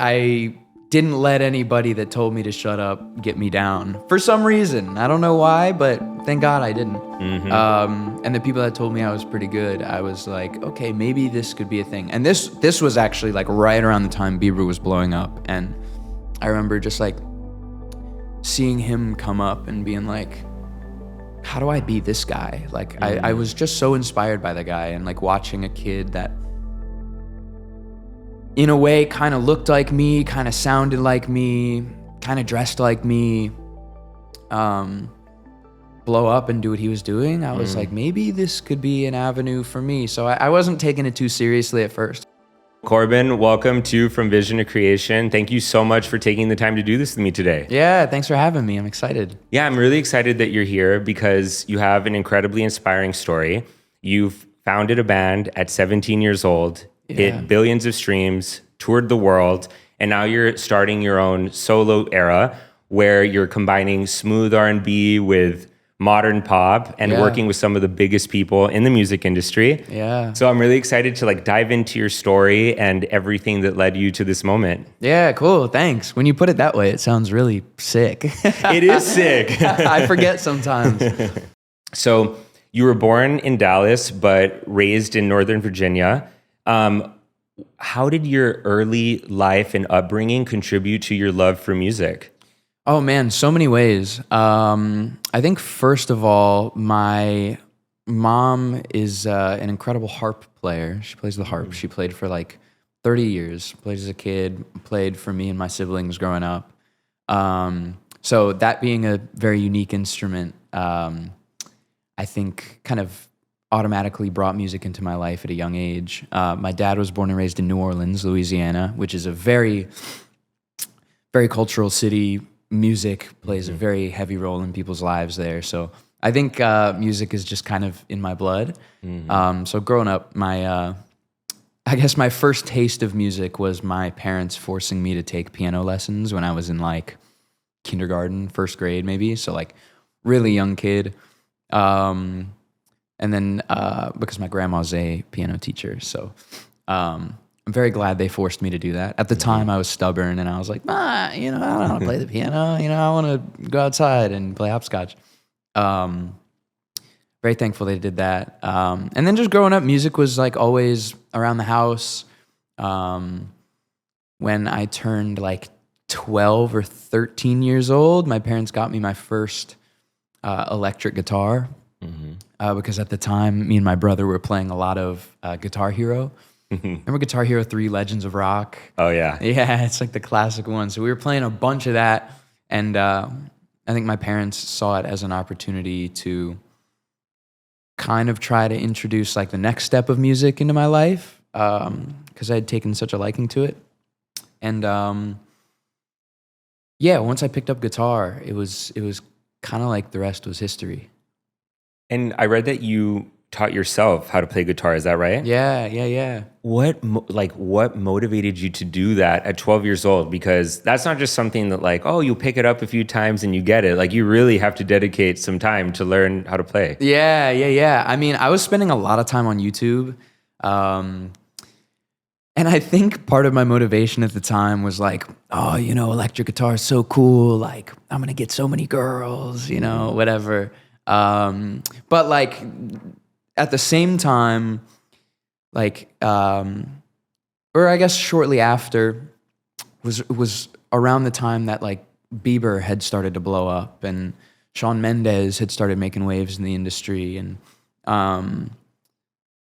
I didn't let anybody that told me to shut up get me down for some reason. I don't know why, but thank God I didn't. And the people that told me I was pretty good, I was like, okay, maybe this could be a thing. And this was actually like right around the time Bieber was blowing up. And I remember just like seeing him come up and being like, how do I be this guy? Like, I was just so inspired by the guy, and like watching a kid that in a way kind of looked like me, kind of sounded like me, kind of dressed like me, blow up and do what he was doing. I was like, maybe this could be an avenue for me. So I wasn't taking it too seriously at first. Corbyn, welcome to From Vision to Creation. Thank you so much for taking the time to do this with me today. Yeah, thanks for having me. I'm excited. Yeah, I'm really excited that you're here because you have an incredibly inspiring story. You've founded a band at 17 years old, hit billions of streams, toured the world, and now you're starting your own solo era where you're combining smooth R&B with modern pop and working with some of the biggest people in the music industry. Yeah. So I'm really excited to like dive into your story and everything that led you to this moment. Yeah, cool. Thanks. When you put it that way, it sounds really sick. It is sick. I forget sometimes. So you were born in Dallas, but raised in Northern Virginia. How did your early life and upbringing contribute to your love for music? Oh man, so many ways. I think first of all, my mom is an incredible harp player. She plays the harp. She played for like 30 years, played as a kid, played for me and my siblings growing up. So that being a very unique instrument, I think kind of automatically brought music into my life at a young age. My dad was born and raised in New Orleans, Louisiana, which is a very, very cultural city. Music plays a very heavy role in people's lives there. So I think music is just kind of in my blood. So growing up, I guess my first taste of music was my parents forcing me to take piano lessons when I was in like kindergarten, first grade maybe. So like really young kid. And then because my grandma's a piano teacher, so I'm very glad they forced me to do that. At the time, I was stubborn, and I was like, I don't want to play the piano. I want to go outside and play hopscotch. Very thankful they did that. And then just growing up, music was like always around the house. When I turned like 12 or 13 years old, my parents got me my first electric guitar. Because at the time, me and my brother were playing a lot of Guitar Hero. Remember Guitar Hero 3 Legends of Rock? Oh, yeah. Yeah, it's like the classic one. So we were playing a bunch of that, and I think my parents saw it as an opportunity to kind of try to introduce like the next step of music into my life, because I had taken such a liking to it. And once I picked up guitar, it was kind of like the rest was history. And I read that you taught yourself how to play guitar. Is that right? Yeah. What motivated you to do that at 12 years old? Because that's not just something that like, oh, you pick it up a few times and you get it. Like you really have to dedicate some time to learn how to play. Yeah. I mean, I was spending a lot of time on YouTube. And I think part of my motivation at the time was like, oh, electric guitar is so cool. Like I'm going to get so many girls, whatever. But like at the same time, like, or I guess shortly after was around the time that like Bieber had started to blow up and Shawn Mendes had started making waves in the industry. And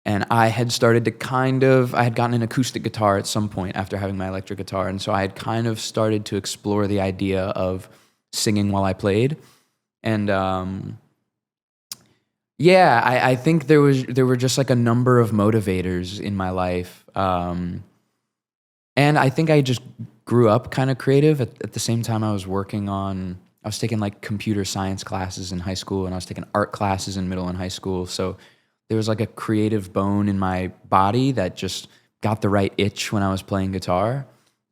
I had started to I had gotten an acoustic guitar at some point after having my electric guitar. And so I had kind of started to explore the idea of singing while I played. And, I think there were just like a number of motivators in my life. And I think I just grew up kind of creative. At the same time I was taking like computer science classes in high school, and I was taking art classes in middle and high school. So there was like a creative bone in my body that just got the right itch when I was playing guitar.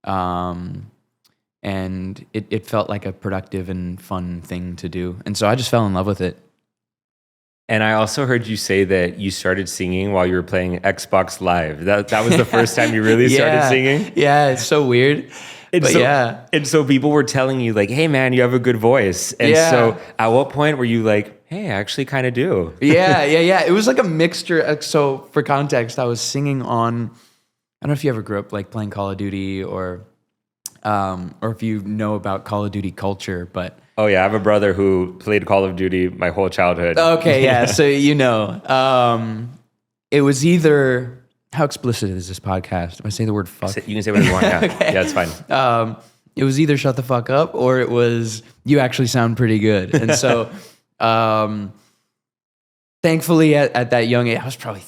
And it felt like a productive and fun thing to do. And so I just fell in love with it. And I also heard you say that you started singing while you were playing Xbox Live. That was the first time you really started singing? Yeah, it's so weird. And so people were telling you like, hey man, you have a good voice. And so at what point were you like, hey, I actually kind of do? Yeah. It was like a mixture. So for context, I was singing on, I don't know if you ever grew up like playing Call of Duty or if you know about Call of Duty culture, but. Oh yeah, I have a brother who played Call of Duty my whole childhood. Okay, yeah. So it was either, how explicit is this podcast? If I say the word fuck? You can say whatever you want, yeah. Okay. Yeah, it's fine. It was either shut the fuck up or it was you actually sound pretty good. And so thankfully at that young age, I was probably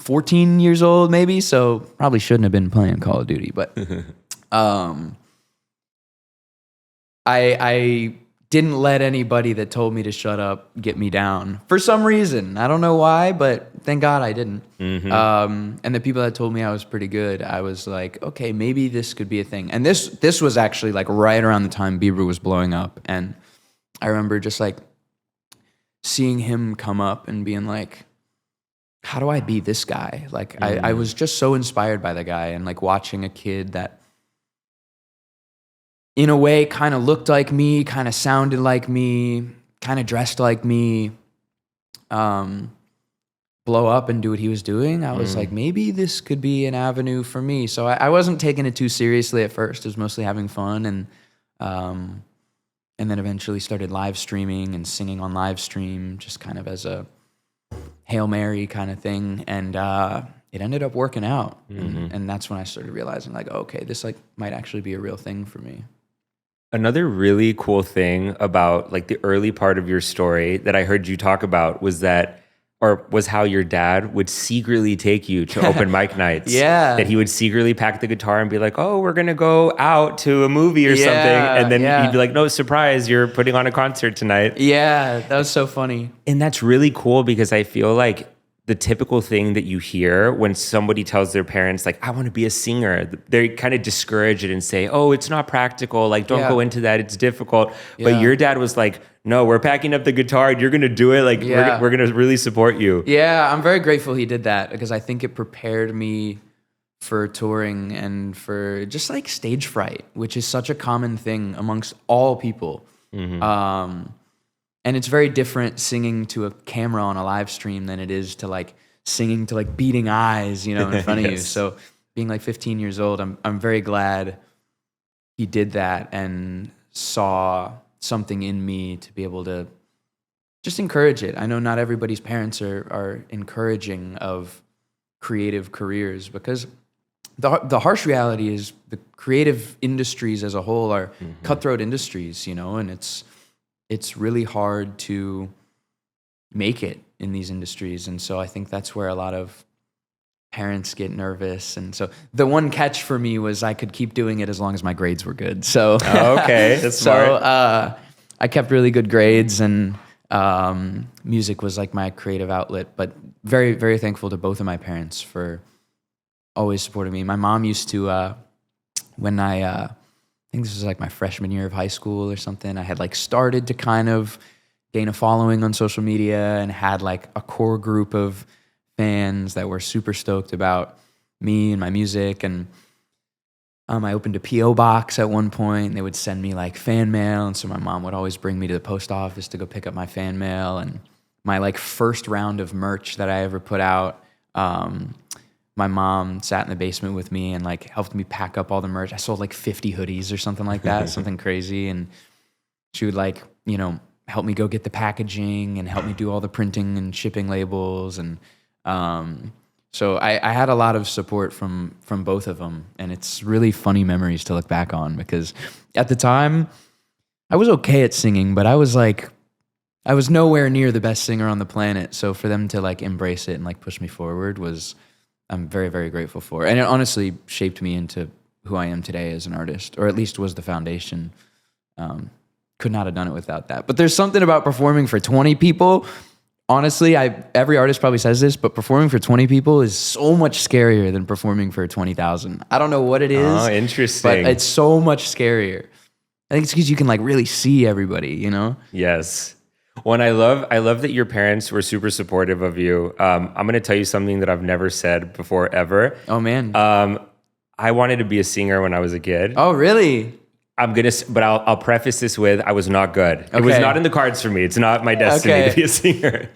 14 years old maybe, so probably shouldn't have been playing Call of Duty, but I didn't let anybody that told me to shut up get me down for some reason. I don't know why, but thank God I didn't. Mm-hmm. And the people that told me I was pretty good, I was like, okay, maybe this could be a thing. And this was actually like right around the time Bieber was blowing up. And I remember just like seeing him come up and being like, how do I be this guy? Like I was just so inspired by the guy and like watching a kid that in a way kind of looked like me, kind of sounded like me, kind of dressed like me, blow up and do what he was doing. I was like, maybe this could be an avenue for me. So I wasn't taking it too seriously at first. It was mostly having fun, and then eventually started live streaming and singing on live stream, just kind of as a Hail Mary kind of thing. And it ended up working out. And that's when I started realizing like, okay, this like might actually be a real thing for me. Another really cool thing about like the early part of your story that I heard you talk about was how your dad would secretly take you to open mic nights. Yeah. That he would secretly pack the guitar and be like, oh, we're going to go out to a movie or something. And then he'd be like, no, surprise, you're putting on a concert tonight. Yeah, that was so funny. And that's really cool because I feel like the typical thing that you hear when somebody tells their parents, like, I want to be a singer, they kind of discourage it and say, oh, it's not practical. Like, don't go into that. It's difficult. Yeah. But your dad was like, no, we're packing up the guitar. You're going to do it. Like, we're going to really support you. Yeah, I'm very grateful he did that because I think it prepared me for touring and for just like stage fright, which is such a common thing amongst all people. And it's very different singing to a camera on a live stream than it is to like singing to like beating eyes, in front of you. So being like 15 years old, I'm very glad he did that and saw something in me to be able to just encourage it. I know not everybody's parents are encouraging of creative careers because the harsh reality is the creative industries as a whole are cutthroat industries, and it's really hard to make it in these industries. And so I think that's where a lot of parents get nervous. And so the one catch for me was I could keep doing it as long as my grades were good. So okay, that's smart. So I kept really good grades, and music was like my creative outlet. But very, very thankful to both of my parents for always supporting me. My mom used to, when I think this was like my freshman year of high school or something, I had like started to kind of gain a following on social media and had like a core group of fans that were super stoked about me and my music. And I opened a P.O. box at one point, and they would send me like fan mail. And so my mom would always bring me to the post office to go pick up my fan mail. And my like first round of merch that I ever put out, my mom sat in the basement with me and like helped me pack up all the merch. I sold like 50 hoodies or something like that, something crazy. And she would like, help me go get the packaging and help me do all the printing and shipping labels. And so I had a lot of support from both of them. And it's really funny memories to look back on because at the time I was okay at singing, but I was nowhere near the best singer on the planet. So for them to like embrace it and like push me forward I'm very, very grateful for. And it honestly shaped me into who I am today as an artist, or at least was the foundation. Could not have done it without that. But there's something about performing for 20 people. Honestly, every artist probably says this, but performing for 20 people is so much scarier than performing for 20,000. I don't know what it is. Oh, interesting. But it's so much scarier. I think it's because you can like really see everybody, Yes. When I love that your parents were super supportive of you. I'm going to tell you something that I've never said before ever. Oh man. I wanted to be a singer when I was a kid. Oh really? But I'll preface this with I was not good. It was Okay. not in the cards for me. It's not my destiny to be a singer.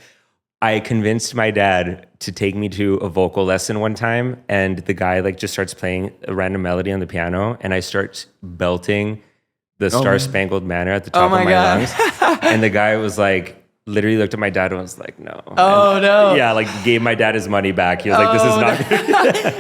I convinced my dad to take me to a vocal lesson one time, and the guy like just starts playing a random melody on the piano, and I start belting the Star Spangled Banner at the top of my lungs. And the guy was like, literally looked at my dad and was like, no. Oh, no. Yeah, like gave my dad his money back. He was like, this is not good.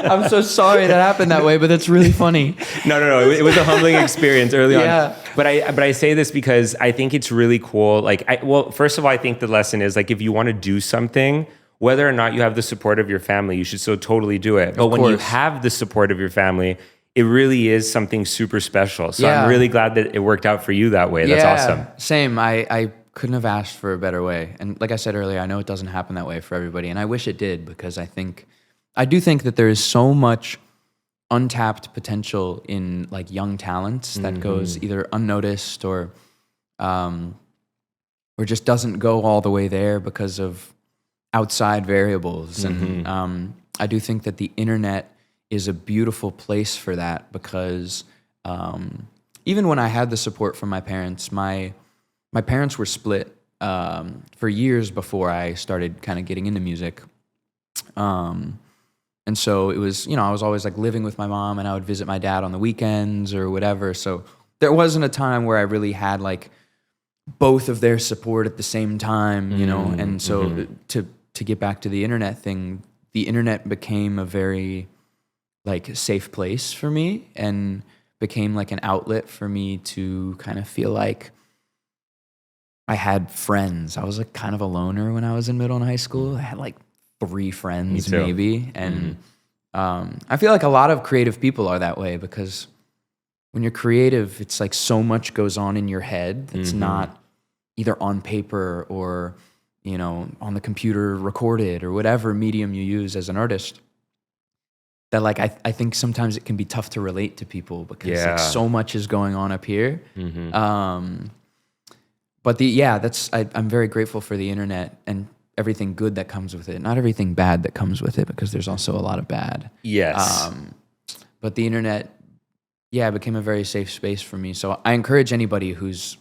I'm so sorry that happened that way, but that's really funny. No. It was a humbling experience early Yeah. on. But I say this because I think it's really cool. Well, first of all, I think the lesson is like, if you want to do something, whether or not you have the support of your family, you should still totally do it. But when you have the support of your family, it really is something super special. So I'm really glad that it worked out for you that way. That's awesome. Same. I couldn't have asked for a better way. And like I said earlier, I know it doesn't happen that way for everybody. And I wish it did, because I do think that there is so much untapped potential in like young talents that goes either unnoticed or just doesn't go all the way there because of outside variables. And I do think that the internet is a beautiful place for that, because even when I had the support from my parents, my parents were split for years before I started kind of getting into music. And so it was, I was always like living with my mom, and I would visit my dad on the weekends or whatever. So there wasn't a time where I really had like both of their support at the same time, And so to get back to the internet thing, the internet became a very like safe place for me, and became like an outlet for me to kind of feel like I had friends. I was like kind of a loner when I was in middle and high school. I had like 3 friends maybe. And I feel like a lot of creative people are that way, because when you're creative, it's like so much goes on in your head that's not either on paper or, on the computer recorded or whatever medium you use as an artist. That like I think sometimes it can be tough to relate to people, because like so much is going on up here. But I'm very grateful for the internet and everything good that comes with it. Not everything bad that comes with it, because there's also a lot of bad. Yes. But the internet, became a very safe space for me. So I encourage anybody who's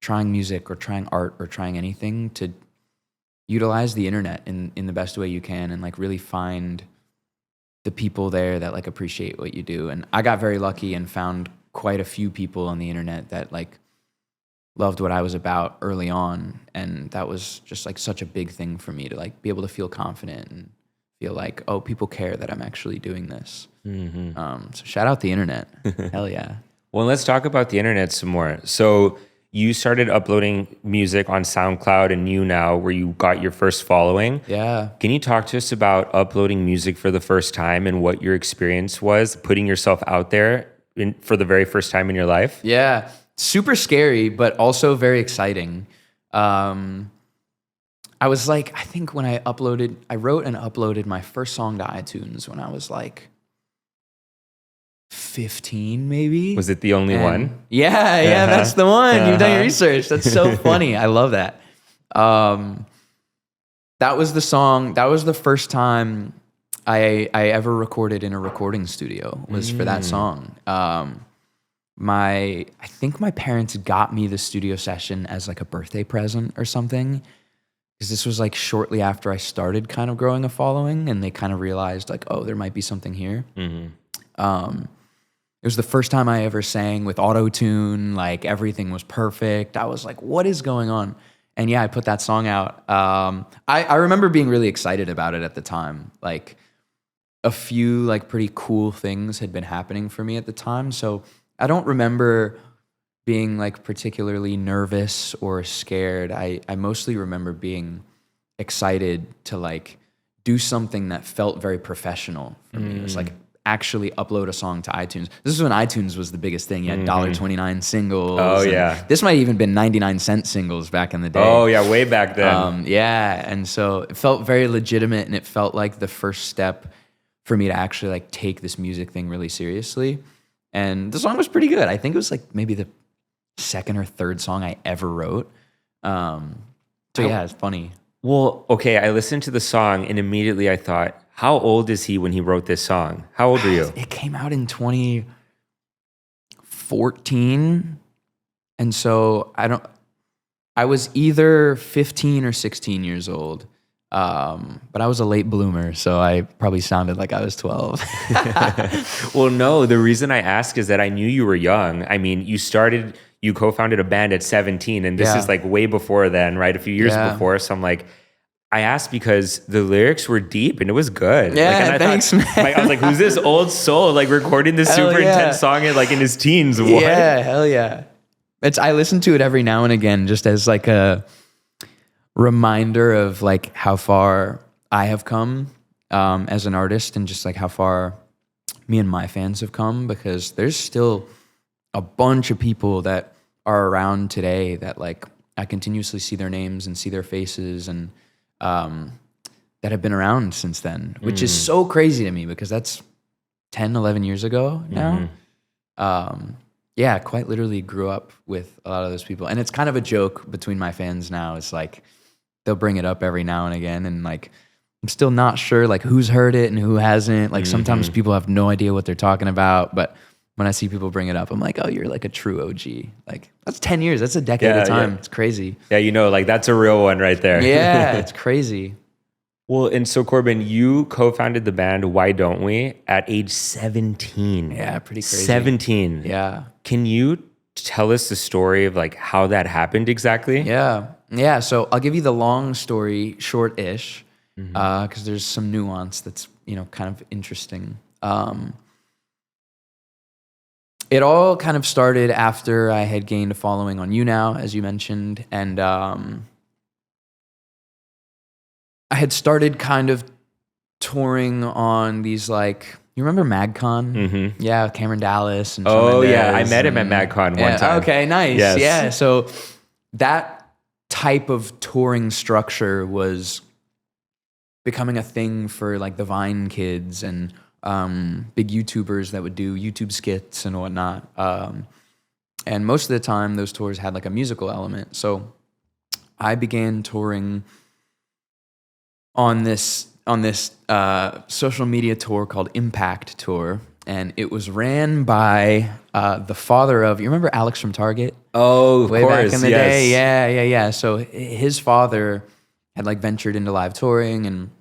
trying music or trying art or trying anything to utilize the internet in the best way you can, and like really find the people there that like appreciate what you do. And I got very lucky and found quite a few people on the internet that like loved what I was about early on. And that was just like such a big thing for me to like be able to feel confident and feel like, oh, people care that I'm actually doing this. So shout out the internet. Hell yeah. Well, let's talk about the internet some more. So you started uploading music on SoundCloud and YouNow, where you got your first following. Yeah. Can you talk to us about uploading music for the first time and what your experience was putting yourself out there for the very first time in your life? Yeah. Super scary, but also very exciting. I was like, I think when I wrote and uploaded my first song to iTunes when I was like 15 maybe. Was it the only one? Yeah, that's the one. You've done your research. That's so funny. I love that. That was the song. That was the first time I ever recorded in a recording studio, was for that song. I think my parents got me the studio session as like a birthday present or something, because this was like shortly after I started kind of growing a following, and they kind of realized like, oh, there might be something here. It was the first time I ever sang with auto-tune. Like everything was perfect. I was like, what is going on? And I put that song out. I remember being really excited about it at the time. Like a few like pretty cool things had been happening for me at the time. So I don't remember being like particularly nervous or scared. I mostly remember being excited to like do something that felt very professional for me. It was like actually upload a song to iTunes. This is when iTunes was the biggest thing. You had $1.29 singles. Oh yeah. This might even been 99-cent singles back in the day. Oh yeah, way back then. And so it felt very legitimate, and it felt like the first step for me to actually like take this music thing really seriously. And the song was pretty good. I think it was like maybe the second or third song I ever wrote. So yeah, it's funny. Well, okay, I listened to the song and immediately I thought, how old is he when he wrote this song? How old are you? It came out in 2014. And so I was either 15 or 16 years old. But I was a late bloomer, so I probably sounded like I was 12. Well, no, the reason I ask is that I knew you were young. I mean, you co-founded a band at 17, and this is like way before then, right? A few years before. So I'm like, I asked because the lyrics were deep and it was good. Yeah, and thanks, man. I was like, who's this old soul like recording this super intense song in his teens? What? Yeah, hell yeah. I listen to it every now and again just as like a reminder of like how far I have come as an artist, and just like how far me and my fans have come, because there's still a bunch of people that are around today that like I continuously see their names and see their faces, and that have been around since then, which is so crazy to me because that's 10, 11 years ago now. Yeah, quite literally grew up with a lot of those people. And it's kind of a joke between my fans now. It's like they'll bring it up every now and again, and like I'm still not sure like who's heard it and who hasn't. Like sometimes people have no idea what they're talking about, but when I see people bring it up, I'm like, oh, you're like a true OG. Like that's 10 years. That's a decade of time. Yeah. It's crazy. Yeah, like that's a real one right there. Yeah, it's crazy. Well, and so Corbyn, you co-founded the band Why Don't We at age 17. Yeah, pretty crazy. 17. Yeah. Can you tell us the story of like how that happened exactly? Yeah. So I'll give you the long story short-ish, because there's some nuance that's, kind of interesting. It all kind of started after I had gained a following on YouNow, as you mentioned, and I had started kind of touring on these like, you remember MagCon? Yeah, Cameron Dallas and Shawn Mendes, yeah, I met him at MagCon one time. Okay, nice. Yes. Yeah, so that type of touring structure was becoming a thing for like the Vine kids and big YouTubers that would do YouTube skits and whatnot. And most of the time, those tours had like a musical element. So I began touring on this social media tour called Impact Tour, and it was ran by the father of, you remember Alex from Target? Oh, of Way course, back in the yes. day. Yeah. So his father had like ventured into live touring and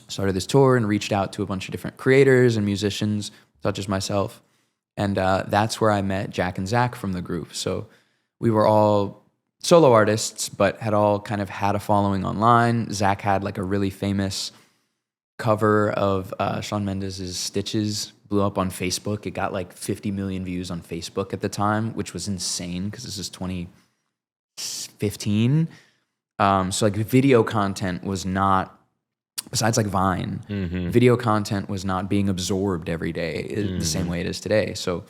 started this tour and reached out to a bunch of different creators and musicians, such as myself. And that's where I met Jack and Zach from the group. So we were all solo artists, but had all kind of had a following online. Zach had like a really famous cover of Shawn Mendes' Stitches, blew up on Facebook. It got like 50 million views on Facebook at the time, which was insane because this is 2015. So like video content was not, besides like Vine, video content was not being absorbed every day the same way it is today. So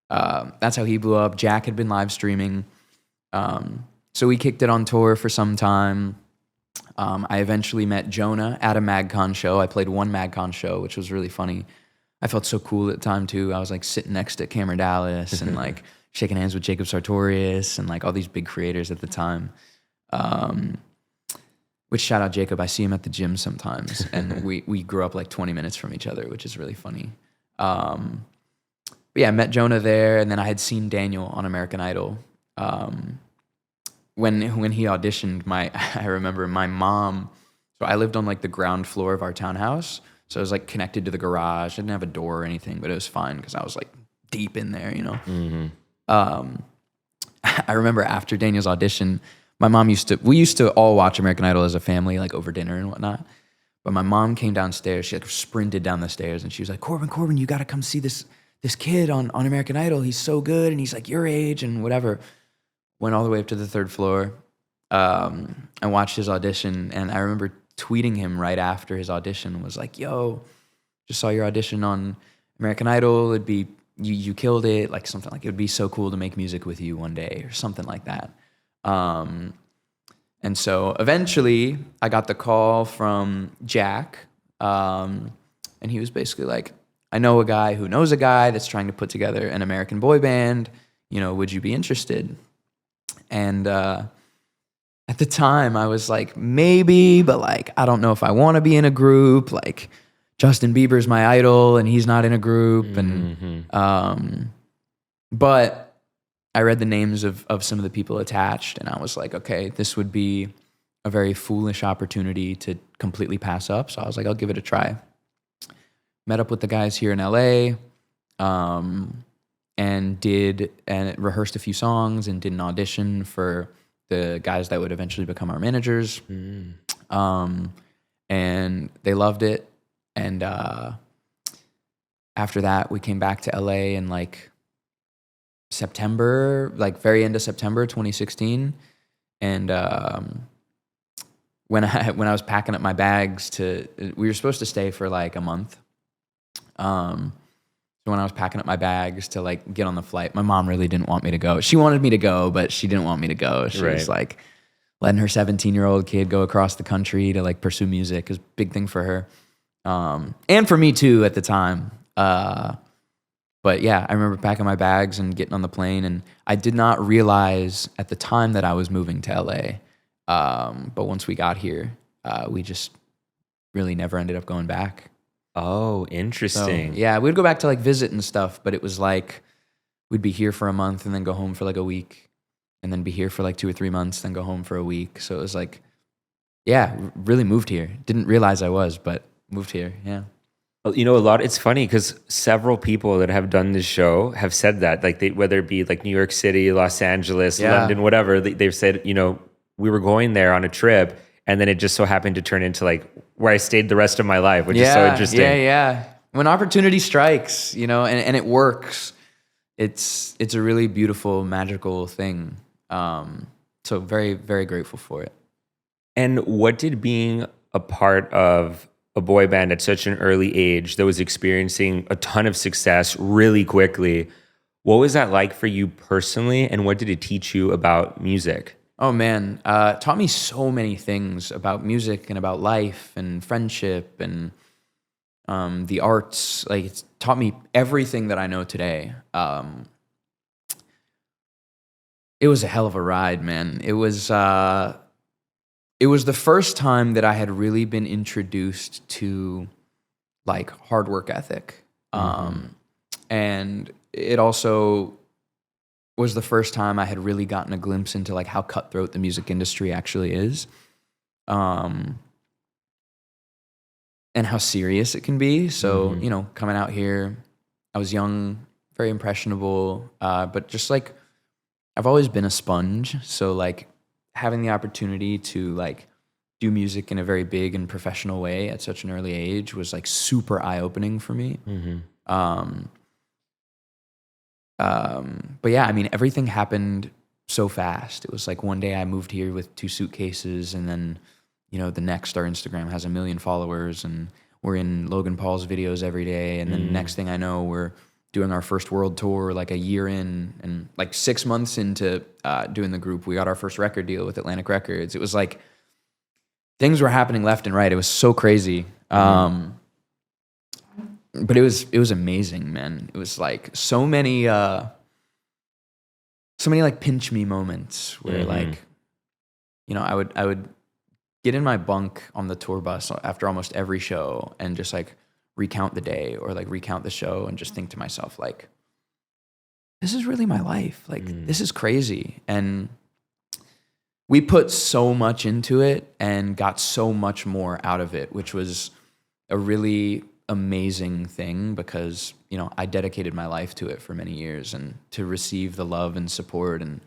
that's how he blew up. Jack had been live streaming. So we kicked it on tour for some time. I eventually met Jonah at a MagCon show. I played one MagCon show, which was really funny. I felt so cool at the time too. I was like sitting next to Cameron Dallas and like shaking hands with Jacob Sartorius and like all these big creators at the time. Which shout out Jacob, I see him at the gym sometimes, and we grew up like 20 minutes from each other, which is really funny. But yeah, I met Jonah there, and then I had seen Daniel on American Idol. When he auditioned, I remember my mom, so I lived on like the ground floor of our townhouse, so I was like connected to the garage. I didn't have a door or anything, but it was fine because I was like deep in there, I remember after Daniel's audition, my mom we used to all watch American Idol as a family, like over dinner and whatnot. But my mom came downstairs. She like sprinted down the stairs and she was like, Corbyn, you got to come see this kid on American Idol. He's so good. And he's like your age and whatever. Went all the way up to the third floor and watched his audition. And I remember tweeting him right after his audition, was like, yo, just saw your audition on American Idol. It'd be, you killed it. Like something like, it would be so cool to make music with you one day or something like that. And so eventually I got the call from Jack, and he was basically like, I know a guy who knows a guy that's trying to put together an American boy band, would you be interested? And at the time I was like, maybe, but like, I don't know if I want to be in a group. Like, Justin Bieber's my idol and he's not in a group. And, but I read the names of some of the people attached and I was like, okay, this would be a very foolish opportunity to completely pass up. So I was like, I'll give it a try. Met up with the guys here in LA, and rehearsed a few songs and did an audition for the guys that would eventually become our managers. And they loved it. And after that, we came back to LA in like September, like very end of September 2016. And when I was packing up my bags we were supposed to stay for like a month. So when I was packing up my bags to like get on the flight, my mom really didn't want me to go. She wanted me to go, but she didn't want me to go. She was like letting her 17-year-old kid go across the country to like pursue music is a big thing for her. And for me too at the time. But yeah, I remember packing my bags and getting on the plane, and I did not realize at the time that I was moving to LA. But once we got here, we just really never ended up going back. Oh, interesting. So, yeah, we'd go back to like visit and stuff, but it was like we'd be here for a month and then go home for like a week, and then be here for like 2 or 3 months, then go home for a week. So it was like, yeah, really moved here. Didn't realize I was, but moved here. Yeah. You know, it's funny because several people that have done this show have said that, like whether it be like New York City, Los Angeles, London, whatever, they've said, you know, we were going there on a trip and then it just so happened to turn into like where I stayed the rest of my life, which is so interesting. Yeah. When opportunity strikes, you know, and it works, it's a really beautiful, magical thing. So very, very grateful for it. And what did being a part of a boy band at such an early age that was experiencing a ton of success really quickly, what was that like for you personally, and what did it teach you about music? Oh man, taught me so many things about music and about life and friendship and the arts. Like, it's taught me everything that I know today. It was a hell of a ride, man. It was the first time that I had really been introduced to like hard work ethic. And it also was the first time I had really gotten a glimpse into like how cutthroat the music industry actually is. And how serious it can be. So, you know, coming out here, I was young, very impressionable, but just like, I've always been a sponge. So like having the opportunity to like do music in a very big and professional way at such an early age was like super eye-opening for me. But yeah, I mean, everything happened so fast. It was like one day I moved here with 2 suitcases, and then, you know, the next our Instagram has 1 million followers, and we're in Logan Paul's videos every day. And then next thing I know, we're doing our first world tour like a year in, and like 6 months into doing the group, we got our first record deal with Atlantic Records. It was like things were happening left and right. It was so crazy. But it was amazing, man. It was like so many like pinch me moments where like, you know, I would get in my bunk on the tour bus after almost every show and just like recount the day or like recount the show and just think to myself like, this is really my life. Like, this is crazy. And we put so much into it and got so much more out of it, which was a really amazing thing because, you know, I dedicated my life to it for many years, and to receive the love and support and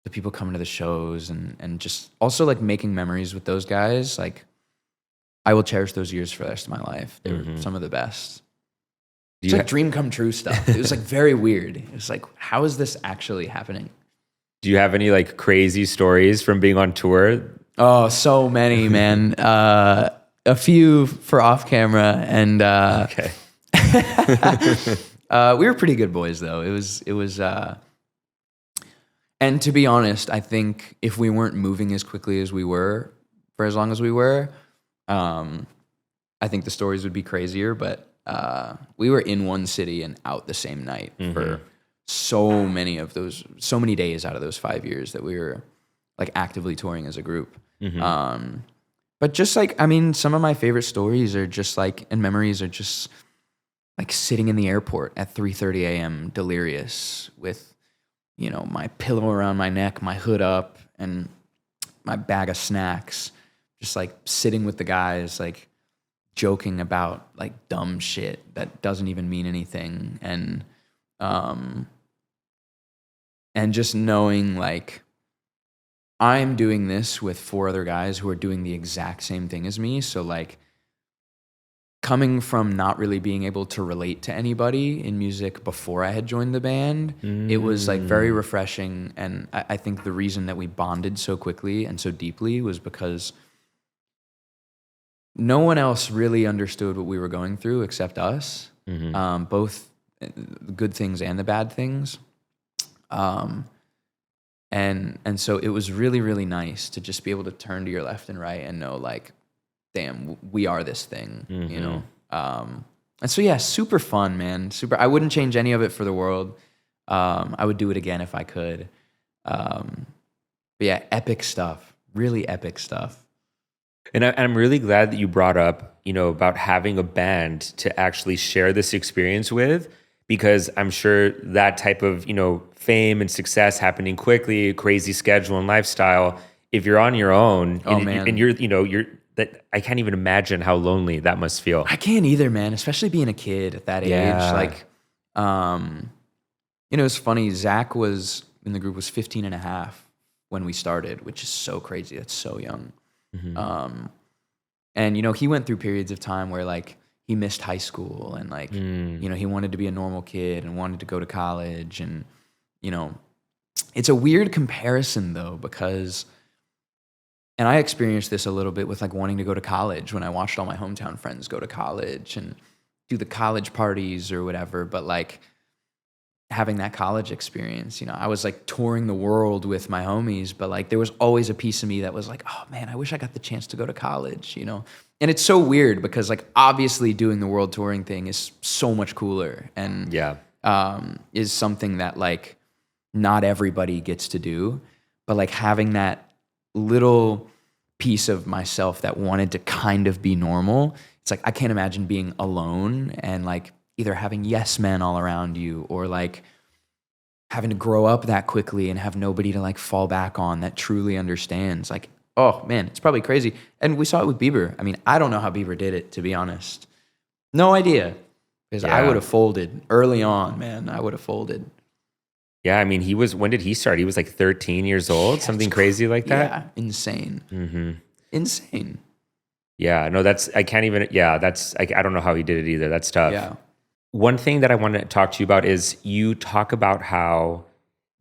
the people coming to the shows and just also like making memories with those guys, like I will cherish those years for the rest of my life. They were some of the best. It's like dream come true stuff. It was like very weird. It was like, how is this actually happening? Do you have any like crazy stories from being on tour? Oh, so many, man. A few for off camera, and Okay. We were pretty good boys though. It was and to be honest, I think if we weren't moving as quickly as we were for as long as we were, I think the stories would be crazier, but we were in one city and out the same night for so many days out of those 5 years that we were like actively touring as a group. But just like, I mean, some of my favorite stories are just like, and memories are just like sitting in the airport at 3:30 a.m. delirious with, you know, my pillow around my neck, my hood up, and my bag of snacks, just like sitting with the guys, like joking about like dumb shit that doesn't even mean anything. And just knowing like I'm doing this with 4 other guys who are doing the exact same thing as me. So like coming from not really being able to relate to anybody in music before I had joined the band, it was like very refreshing. And I think the reason that we bonded so quickly and so deeply was because no one else really understood what we were going through except us, both the good things and the bad things. And so it was really, really nice to just be able to turn to your left and right and know like, damn, we are this thing, you know? And so, yeah, super fun, man. I wouldn't change any of it for the world. I would do it again if I could. But yeah, epic stuff, really epic stuff. And I'm really glad that you brought up, you know, about having a band to actually share this experience with, because I'm sure that type of, you know, fame and success happening quickly, crazy schedule and lifestyle, if you're on your own and you're, you know, that I can't even imagine how lonely that must feel. I can't either, man, especially being a kid at that age. Like, you know, it's funny. Zach was in the group was 15 and a half when we started, which is so crazy. That's so young. And, you know, he went through periods of time where like he missed high school and like, you know, he wanted to be a normal kid and wanted to go to college. And, you know, it's a weird comparison though, because, and I experienced this a little bit with like wanting to go to college when I watched all my hometown friends go to college and do the college parties or whatever. But like having that college experience, you know, I was like touring the world with my homies, but like there was always a piece of me that was like, oh man, I wish I got the chance to go to college, you know? And it's so weird because like obviously doing the world touring thing is so much cooler and is something that like not everybody gets to do, but like having that little piece of myself that wanted to kind of be normal, it's like I can't imagine being alone and like either having yes men all around you or like having to grow up that quickly and have nobody to like fall back on that truly understands. Like, oh man, it's probably crazy. And we saw it with Bieber. I mean, I don't know how Bieber did it, to be honest. No idea. Because I would have folded early on, man. I would have folded. Yeah, I mean, when did he start? He was like 13 years old, something crazy like that? Yeah, insane. Insane. Yeah, no, I don't know how he did it either. That's tough. Yeah. One thing that I want to talk to you about is you talk about how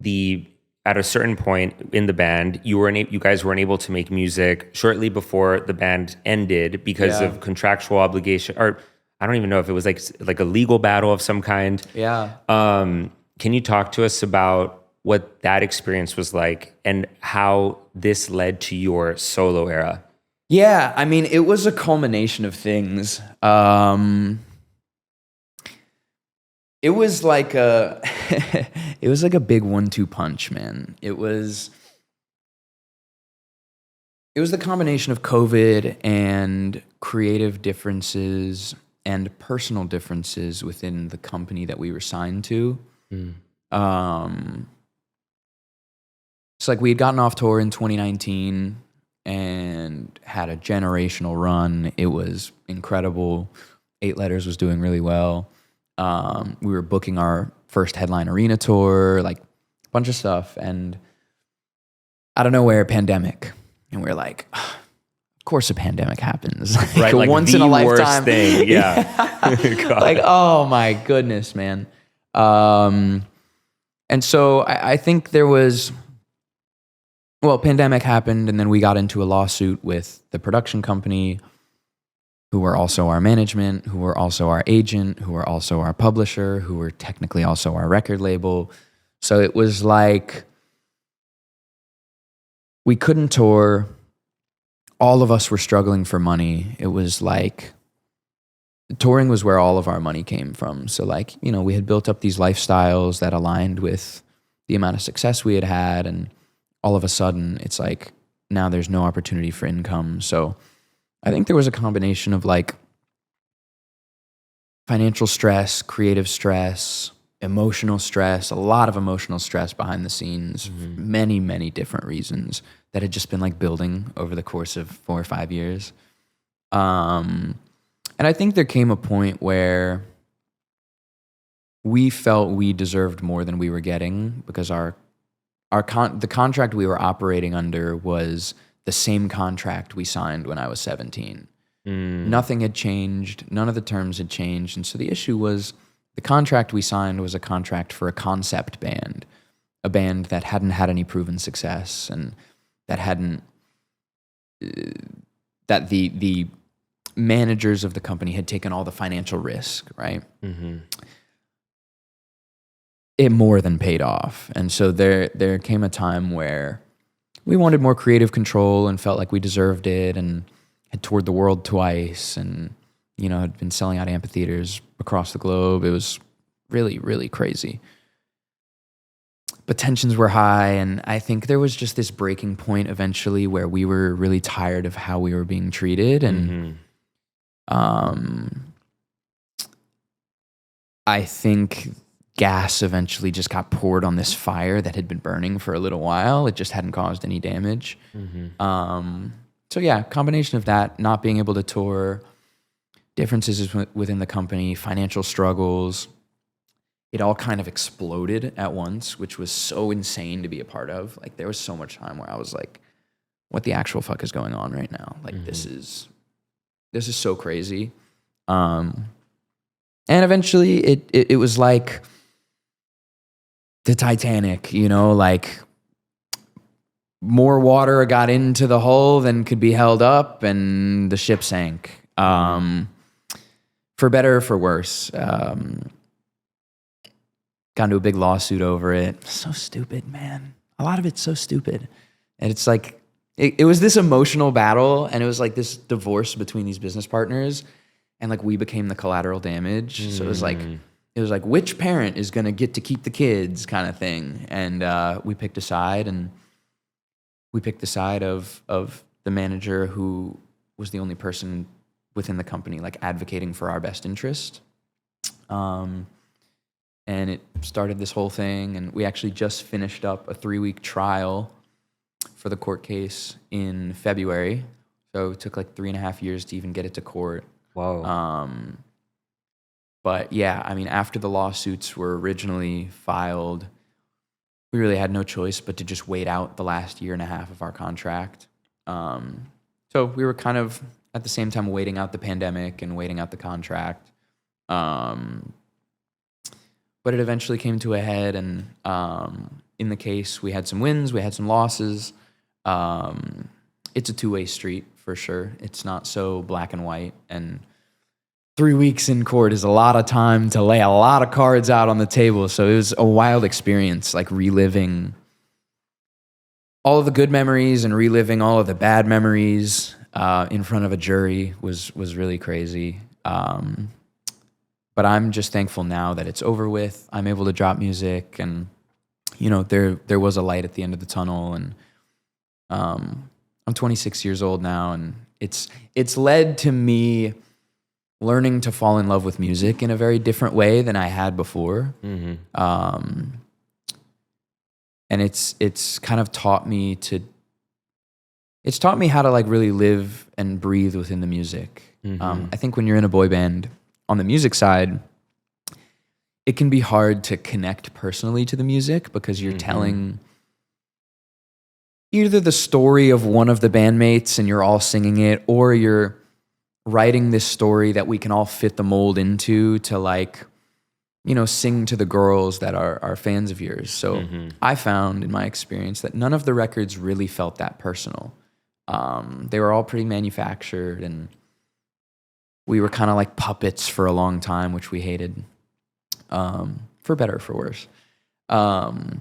at a certain point in the band, you guys weren't able to make music shortly before the band ended because of contractual obligation, or I don't even know if it was like a legal battle of some kind. Yeah. Can you talk to us about what that experience was like and how this led to your solo era? Yeah, I mean, it was a culmination of things. It was like a big 1-2 punch, man. It was the combination of COVID and creative differences and personal differences within the company that we were signed to. It's like we had gotten off tour in 2019 and had a generational run. It was incredible. 8 Letters was doing really well. We were booking our first headline arena tour, like a bunch of stuff. And out of nowhere, pandemic. And we're like, of course a pandemic happens. Right, like once the in a lifetime worst thing. Yeah. Like, oh my goodness, man. And so I think there was, pandemic happened and then we got into a lawsuit with the production company, who were also our management, who were also our agent, who were also our publisher, who were technically also our record label. So it was like we couldn't tour. All of us were struggling for money. It was like touring was where all of our money came from. So like, you know, we had built up these lifestyles that aligned with the amount of success we had had, and all of a sudden it's like now there's no opportunity for income. So I think there was a combination of like financial stress, creative stress, emotional stress, a lot of emotional stress behind the scenes, many, many different reasons that had just been like building over the course of 4 or 5 years. And I think there came a point where we felt we deserved more than we were getting because the contract we were operating under was the same contract we signed when I was 17. Nothing had changed. None of the terms had changed. And so the issue was the contract we signed was a contract for a concept band, a band that hadn't had any proven success and that hadn't, that the managers of the company had taken all the financial risk, right? It more than paid off. And so there came a time where we wanted more creative control and felt like we deserved it and had toured the world twice and, you know, had been selling out amphitheaters across the globe. It was really, really crazy. But tensions were high, and I think there was just this breaking point eventually where we were really tired of how we were being treated. And I think gas eventually just got poured on this fire that had been burning for a little while. It just hadn't caused any damage. So yeah, combination of that, not being able to tour, differences within the company, financial struggles, it all kind of exploded at once, which was so insane to be a part of. Like there was so much time where I was like, what the actual fuck is going on right now? Like this is so crazy. And eventually it was like the Titanic, you know, like more water got into the hull than could be held up and the ship sank. For better or for worse. Got into a big lawsuit over it. So stupid, man. A lot of it's so stupid. And it's like, it was this emotional battle and it was like this divorce between these business partners and like we became the collateral damage. So it was like which parent is going to get to keep the kids kind of thing. And we picked a side, and we picked the side of the manager who was the only person within the company like advocating for our best interest. And it started this whole thing, and we actually just finished up a 3-week trial for the court case in February. So it took like 3.5 years to even get it to court. Whoa. But yeah, I mean, after the lawsuits were originally filed, we really had no choice but to just wait out the last 1.5 years of our contract. So we were kind of at the same time waiting out the pandemic and waiting out the contract. But it eventually came to a head, and in the case, we had some wins, we had some losses. It's a two-way street for sure. It's not so black and white, and 3 weeks in court is a lot of time to lay a lot of cards out on the table. So it was a wild experience, like reliving all of the good memories and reliving all of the bad memories in front of a jury was really crazy. But I'm just thankful now that it's over with. I'm able to drop music, and you know, there was a light at the end of the tunnel. And I'm 26 years old now, and it's led to me learning to fall in love with music in a very different way than I had before. And it's kind of taught me how to like really live and breathe within the music. I think when you're in a boy band, on the music side, it can be hard to connect personally to the music because you're telling either the story of one of the bandmates and you're all singing it, or you're writing this story that we can all fit the mold into to like, you know, sing to the girls that are fans of yours. So I found in my experience that none of the records really felt that personal. They were all pretty manufactured, and we were kind of like puppets for a long time, which we hated, for better or for worse. And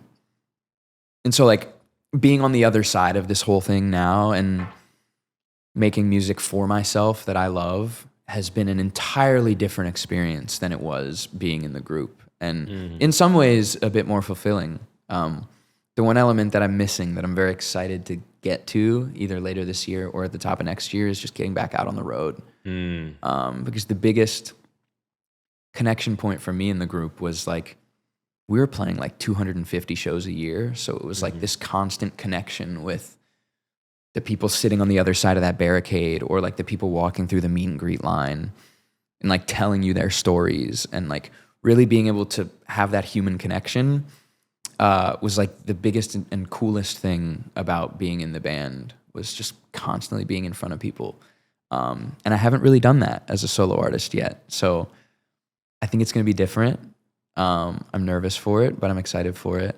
so like being on the other side of this whole thing now and making music for myself that I love has been an entirely different experience than it was being in the group. And in some ways a bit more fulfilling. The the one element that I'm missing that I'm very excited to get to either later this year or at the top of next year is just getting back out on the road. Because the biggest connection point for me in the group was like, we were playing like 250 shows a year. So it was like this constant connection with the people sitting on the other side of that barricade, or like the people walking through the meet and greet line and like telling you their stories, and like really being able to have that human connection was like the biggest and coolest thing about being in the band, was just constantly being in front of people. And I haven't really done that as a solo artist yet. So I think it's going to be different. I'm nervous for it, but I'm excited for it.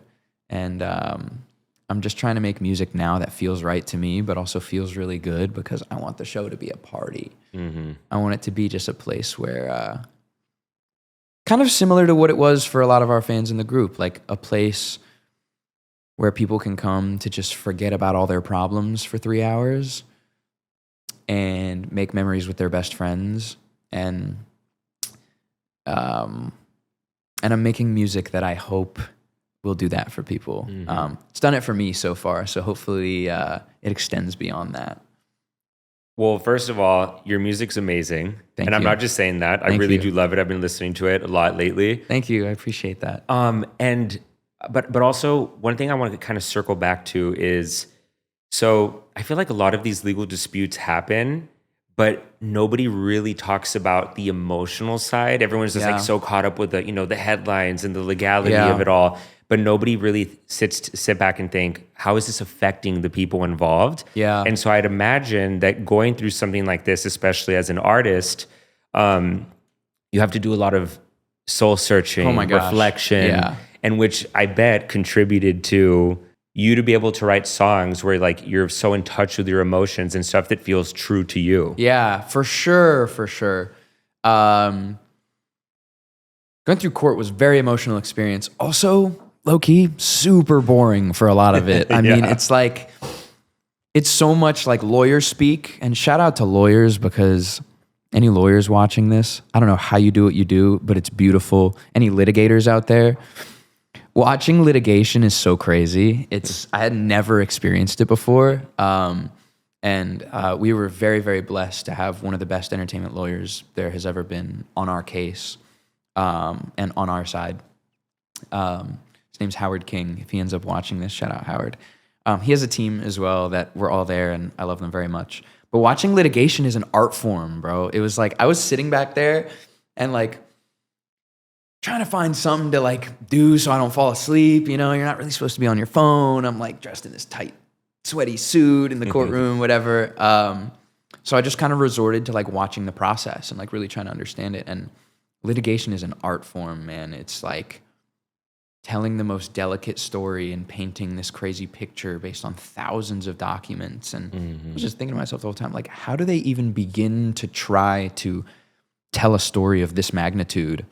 And I'm just trying to make music now that feels right to me, but also feels really good, because I want the show to be a party. I want it to be just a place where, kind of similar to what it was for a lot of our fans in the group, like a place where people can come to just forget about all their problems for 3 hours and make memories with their best friends. And I'm making music that I hope will do that for people. It's done it for me so far, so hopefully it extends beyond that. Well, first of all, your music's amazing. Thank and I'm you. not just saying that. I Thank really you. do love it. I've been listening to it a lot lately. Thank you. I appreciate that. But also one thing I want to kind of circle back to is, so I feel like a lot of these legal disputes happen, but nobody really talks about the emotional side. Everyone's just like so caught up with the, the headlines and the legality of it all, but nobody really sit back and think, how is this affecting the people involved? Yeah. And so I'd imagine that going through something like this, especially as an artist, you have to do a lot of soul searching, reflection, and which I bet contributed to you to be able to write songs where like you're so in touch with your emotions and stuff that feels true to you. Yeah, for sure. Going through court was a very emotional experience. Also, low-key, super boring for a lot of it. I mean, it's like, it's so much like lawyer speak, and shout out to lawyers, because any lawyers watching this, I don't know how you do what you do, but it's beautiful. Any litigators out there, watching litigation is so crazy. I had never experienced it before. And we were very, very blessed to have one of the best entertainment lawyers there has ever been on our case, and on our side. His name's Howard King. If he ends up watching this, shout out Howard. He has a team as well that we're all there, and I love them very much. But watching litigation is an art form, bro. It was like, I was sitting back there and like trying to find something to like do so I don't fall asleep. You're not really supposed to be on your phone. I'm like dressed in this tight, sweaty suit in the courtroom, whatever. So I just kind of resorted to like watching the process and like really trying to understand it. And litigation is an art form, man. It's like telling the most delicate story and painting this crazy picture based on thousands of documents. And I was just thinking to myself the whole time, like, how do they even begin to try to tell a story of this magnitude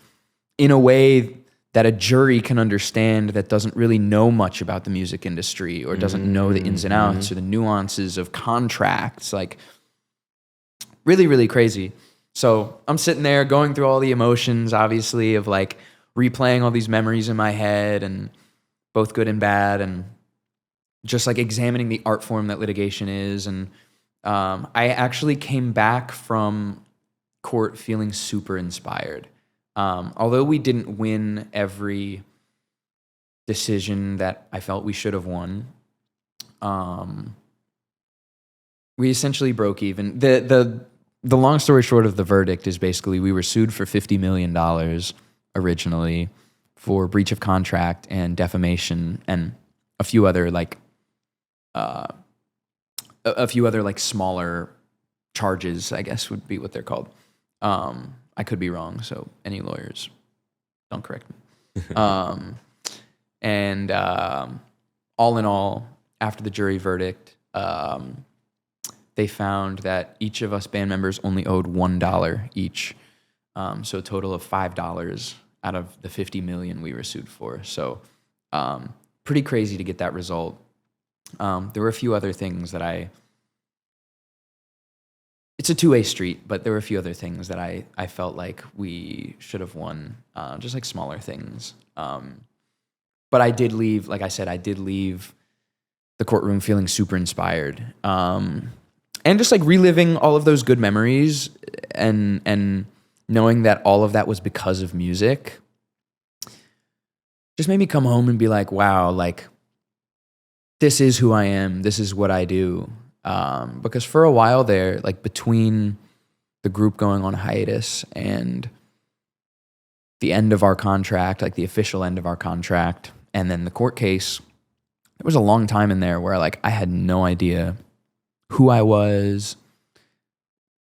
in a way that a jury can understand, that doesn't really know much about the music industry, or doesn't know the ins and outs or the nuances of contracts? Like, really, really crazy. So I'm sitting there going through all the emotions, obviously, of like replaying all these memories in my head, and both good and bad, and just like examining the art form that litigation is. And I actually came back from court feeling super inspired. Although we didn't win every decision that I felt we should have won, we essentially broke even. The long story short of the verdict is basically we were sued for $50 million originally for breach of contract and defamation, and a few other like smaller charges, I guess would be what they're called. I could be wrong, so any lawyers, don't correct me. And all in all, after the jury verdict, they found that each of us band members only owed $1 each. So a total of $5 out of the $50 million we were sued for. So pretty crazy to get that result. There were a few other things that it's a two-way street, but there were a few other things that I felt like we should have won, just like smaller things. But I did leave, like I said, I did leave the courtroom feeling super inspired. And just like reliving all of those good memories and knowing that all of that was because of music just made me come home and be like, wow, like this is who I am. This is what I do. Because for a while there, like between the group going on hiatus and the end of our contract, like the official end of our contract, and then the court case, there was a long time in there where like I had no idea who I was,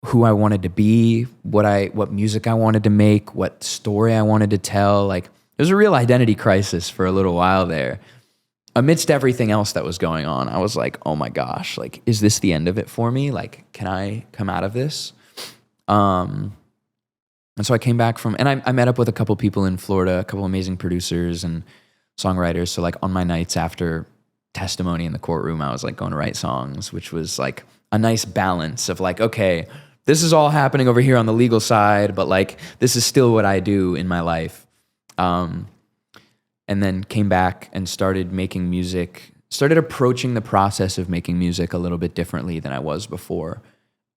who I wanted to be, what music I wanted to make, what story I wanted to tell. Like it was a real identity crisis for a little while there. Amidst everything else that was going on, I was like, oh my gosh, like, is this the end of it for me? Like, can I come out of this? And so I came back and I met up with a couple people in Florida, a couple amazing producers and songwriters. So like on my nights after testimony in the courtroom, I was like going to write songs, which was like a nice balance of like, okay, this is all happening over here on the legal side, but like, this is still what I do in my life. And then came back and started making music, started approaching the process of making music a little bit differently than I was before.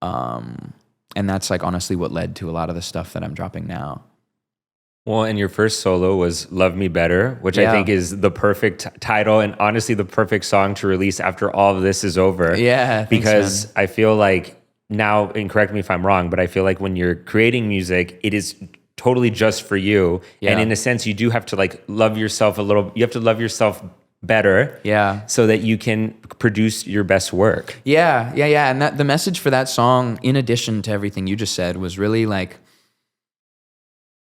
And that's like honestly what led to a lot of the stuff that I'm dropping now. Well, and your first solo was Love Me Better, which I think is the perfect title and honestly the perfect song to release after all of this is over. Yeah. Because I feel like now, and correct me if I'm wrong, but I feel like when you're creating music, it is totally just for you. Yeah. And in a sense, you do have to like love yourself a little, you have to love yourself better. Yeah. So that you can produce your best work. Yeah. And that the message for that song, in addition to everything you just said, was really like,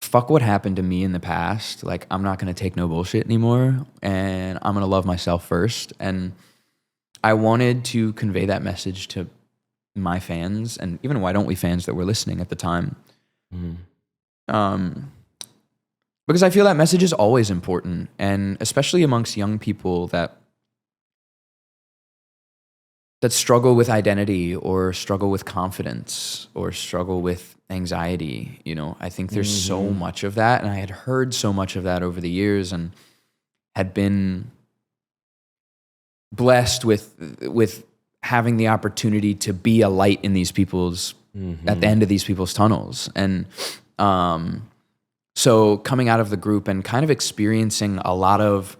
fuck what happened to me in the past. Like, I'm not going to take no bullshit anymore. And I'm going to love myself first. And I wanted to convey that message to my fans and even Why Don't We fans that were listening at the time. Because I feel that message is always important. And especially amongst young people that struggle with identity or struggle with confidence or struggle with anxiety. You know, I think there's so much of that. And I had heard so much of that over the years and had been blessed with having the opportunity to be a light in these people's, at the end of these people's tunnels. And so coming out of the group and kind of experiencing a lot of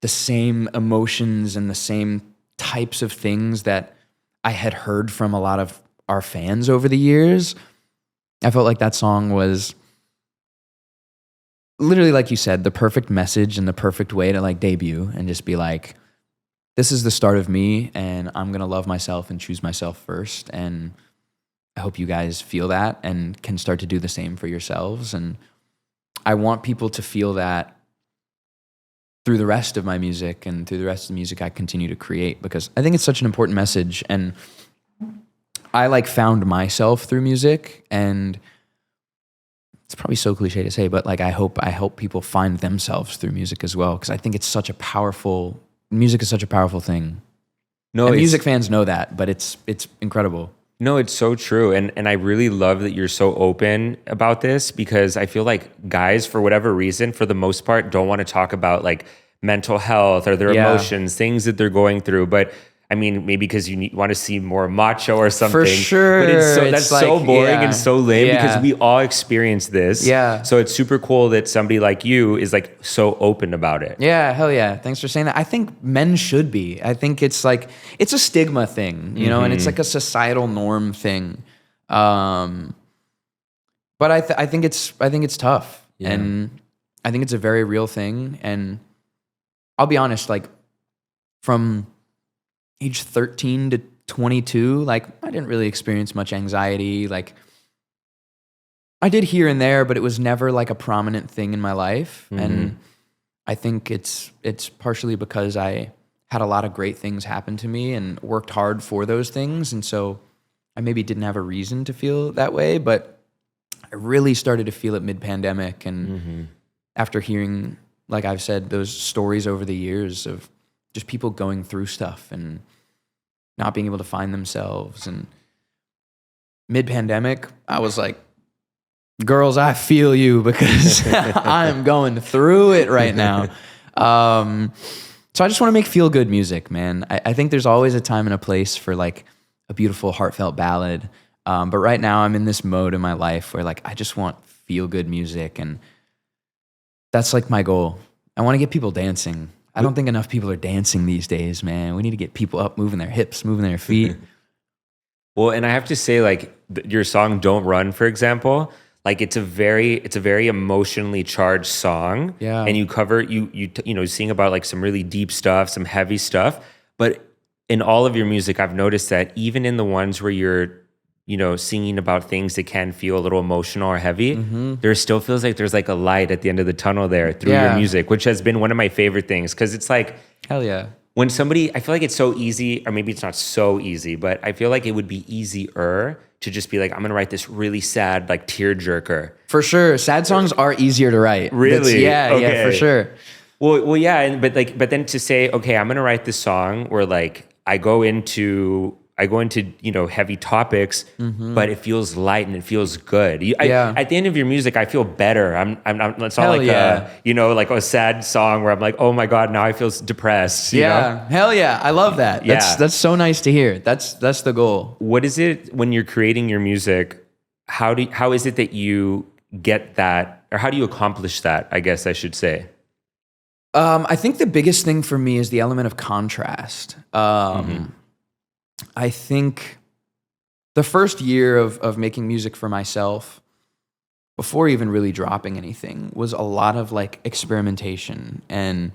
the same emotions and the same types of things that I had heard from a lot of our fans over the years, I felt like that song was literally, like you said, the perfect message and the perfect way to like debut and just be like, this is the start of me and I'm going to love myself and choose myself first. And I hope you guys feel that and can start to do the same for yourselves. And I want people to feel that through the rest of my music and through the rest of the music I continue to create, because I think it's such an important message. And I like found myself through music, and it's probably so cliche to say, but like I hope people find themselves through music as well, because I think it's such a powerful, music is such a powerful thing. No, and music fans know that, but it's incredible. No, it's so true. And I really love that you're so open about this, because I feel like guys, for whatever reason, for the most part, don't want to talk about like mental health or their emotions, things that they're going through. But I mean, maybe because you want to see more macho or something. For sure. But that's like, so boring and so lame because we all experience this. Yeah. So it's super cool that somebody like you is like so open about it. Yeah, hell yeah. Thanks for saying that. I think men should be. I think it's like, it's a stigma thing, you know, and it's like a societal norm thing. But I think it's tough. Yeah. And I think it's a very real thing. And I'll be honest, like from age 13 to 22, like I didn't really experience much anxiety. Like I did here and there, but it was never like a prominent thing in my life. And I think it's partially because I had a lot of great things happen to me and worked hard for those things. And so I maybe didn't have a reason to feel that way, but I really started to feel it mid-pandemic. And after hearing, like I've said, those stories over the years of just people going through stuff and not being able to find themselves. And mid-pandemic, I was like, girls, I feel you, because I'm going through it right now. So I just want to make feel good music, man. I think there's always a time and a place for like a beautiful, heartfelt ballad. But right now I'm in this mode in my life where like I just want feel good music, and that's like my goal. I want to get people dancing. I don't think enough people are dancing these days, man. We need to get people up, moving their hips, moving their feet. Well, and I have to say, like your song "Don't Run," for example, like it's a very emotionally charged song. Yeah. And you sing about like some really deep stuff, some heavy stuff. But in all of your music, I've noticed that even in the ones where you're, singing about things that can feel a little emotional or heavy, there still feels like there's like a light at the end of the tunnel there through your music, which has been one of my favorite things. Cause it's like, hell yeah. When I feel like it's so easy, or maybe it's not so easy, but I feel like it would be easier to just be like, I'm gonna write this really sad, like tearjerker. For sure. Sad songs are easier to write. Really? Yeah, for sure. Well, yeah, but then to say, okay, I'm gonna write this song where like I go into heavy topics, but it feels light and it feels good. At the end of your music, I feel better. It's not like a sad song where I'm like, oh my God, now I feel depressed. You know? Hell yeah. I love that. That's so nice to hear. That's the goal. What is it when you're creating your music? How is it that you get that, or how do you accomplish that? I guess I should say. I think the biggest thing for me is the element of contrast. I think the first year of making music for myself, before even really dropping anything, was a lot of like experimentation and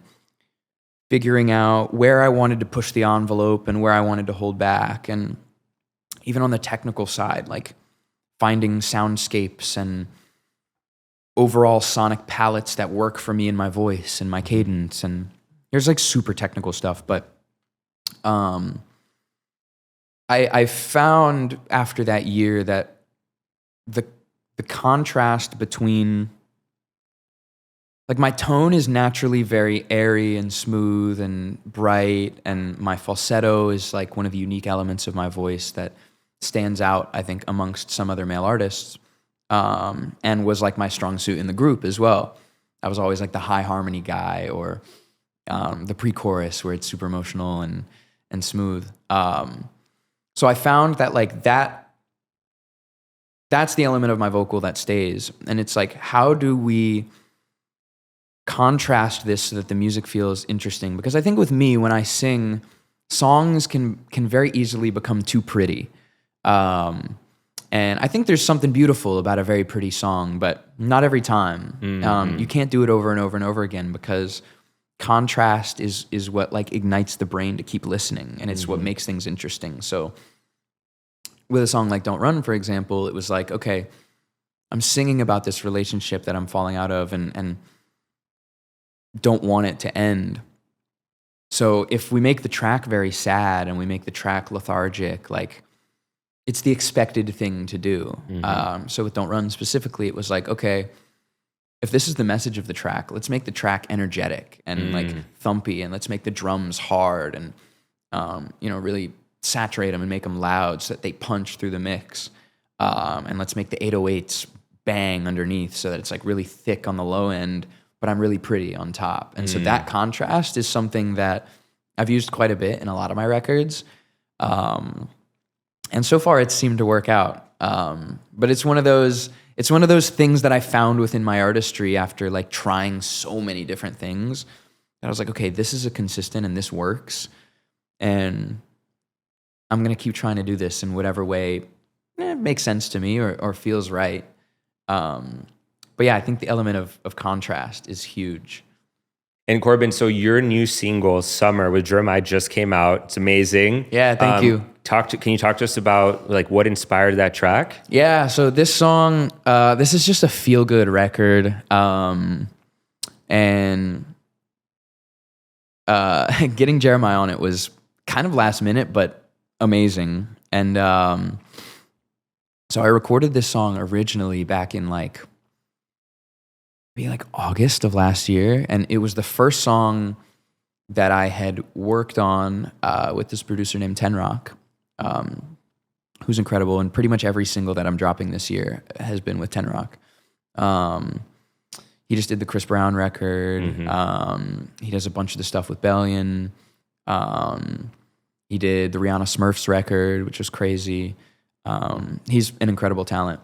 figuring out where I wanted to push the envelope and where I wanted to hold back. And even on the technical side, like finding soundscapes and overall sonic palettes that work for me and my voice and my cadence. And there's like super technical stuff, but I found after that year that the contrast between, like, my tone is naturally very airy and smooth and bright, and my falsetto is like one of the unique elements of my voice that stands out, I think, amongst some other male artists, and was like my strong suit in the group as well. I was always like the high harmony guy, or the pre-chorus where it's super emotional and smooth. So I found that like that's the element of my vocal that stays. And it's like, how do we contrast this so that the music feels interesting? Because I think with me, when I sing, songs can very easily become too pretty. And I think there's something beautiful about a very pretty song, but not every time. You can't do it over and over and over again, because contrast is what like ignites the brain to keep listening, and it's what makes things interesting. So with a song like Don't Run, for example, it was like, okay, I'm singing about this relationship that I'm falling out of and don't want it to end. So if we make the track very sad and we make the track lethargic, like, it's the expected thing to do. So with Don't Run specifically, it was like, okay, if this is the message of the track, let's make the track energetic and like thumpy, and let's make the drums hard and really saturate them and make them loud so that they punch through the mix. And let's make the 808s bang underneath so that it's like really thick on the low end, but I'm really pretty on top. And so that contrast is something that I've used quite a bit in a lot of my records. And so far it's seemed to work out. But it's one of those things that I found within my artistry after like trying so many different things. And I was like, okay, this is a consistent and this works. And I'm going to keep trying to do this in whatever way makes sense to me or feels right. But yeah, I think the element of contrast is huge. And Corbyn, so your new single, Summer, with Jeremih, just came out. It's amazing. Yeah, thank you. Can you talk to us about like what inspired that track? Yeah, so this song, this is just a feel-good record. And getting Jeremih on it was kind of last minute, but amazing. And so I recorded this song originally back in like August of last year, and it was the first song that I had worked on with this producer named Tenrock, who's incredible, and pretty much every single that I'm dropping this year has been with Tenrock. He just did the Chris Brown record. He does a bunch of the stuff with Bellion. He did the Rihanna Smurfs record, which was crazy. He's an incredible talent.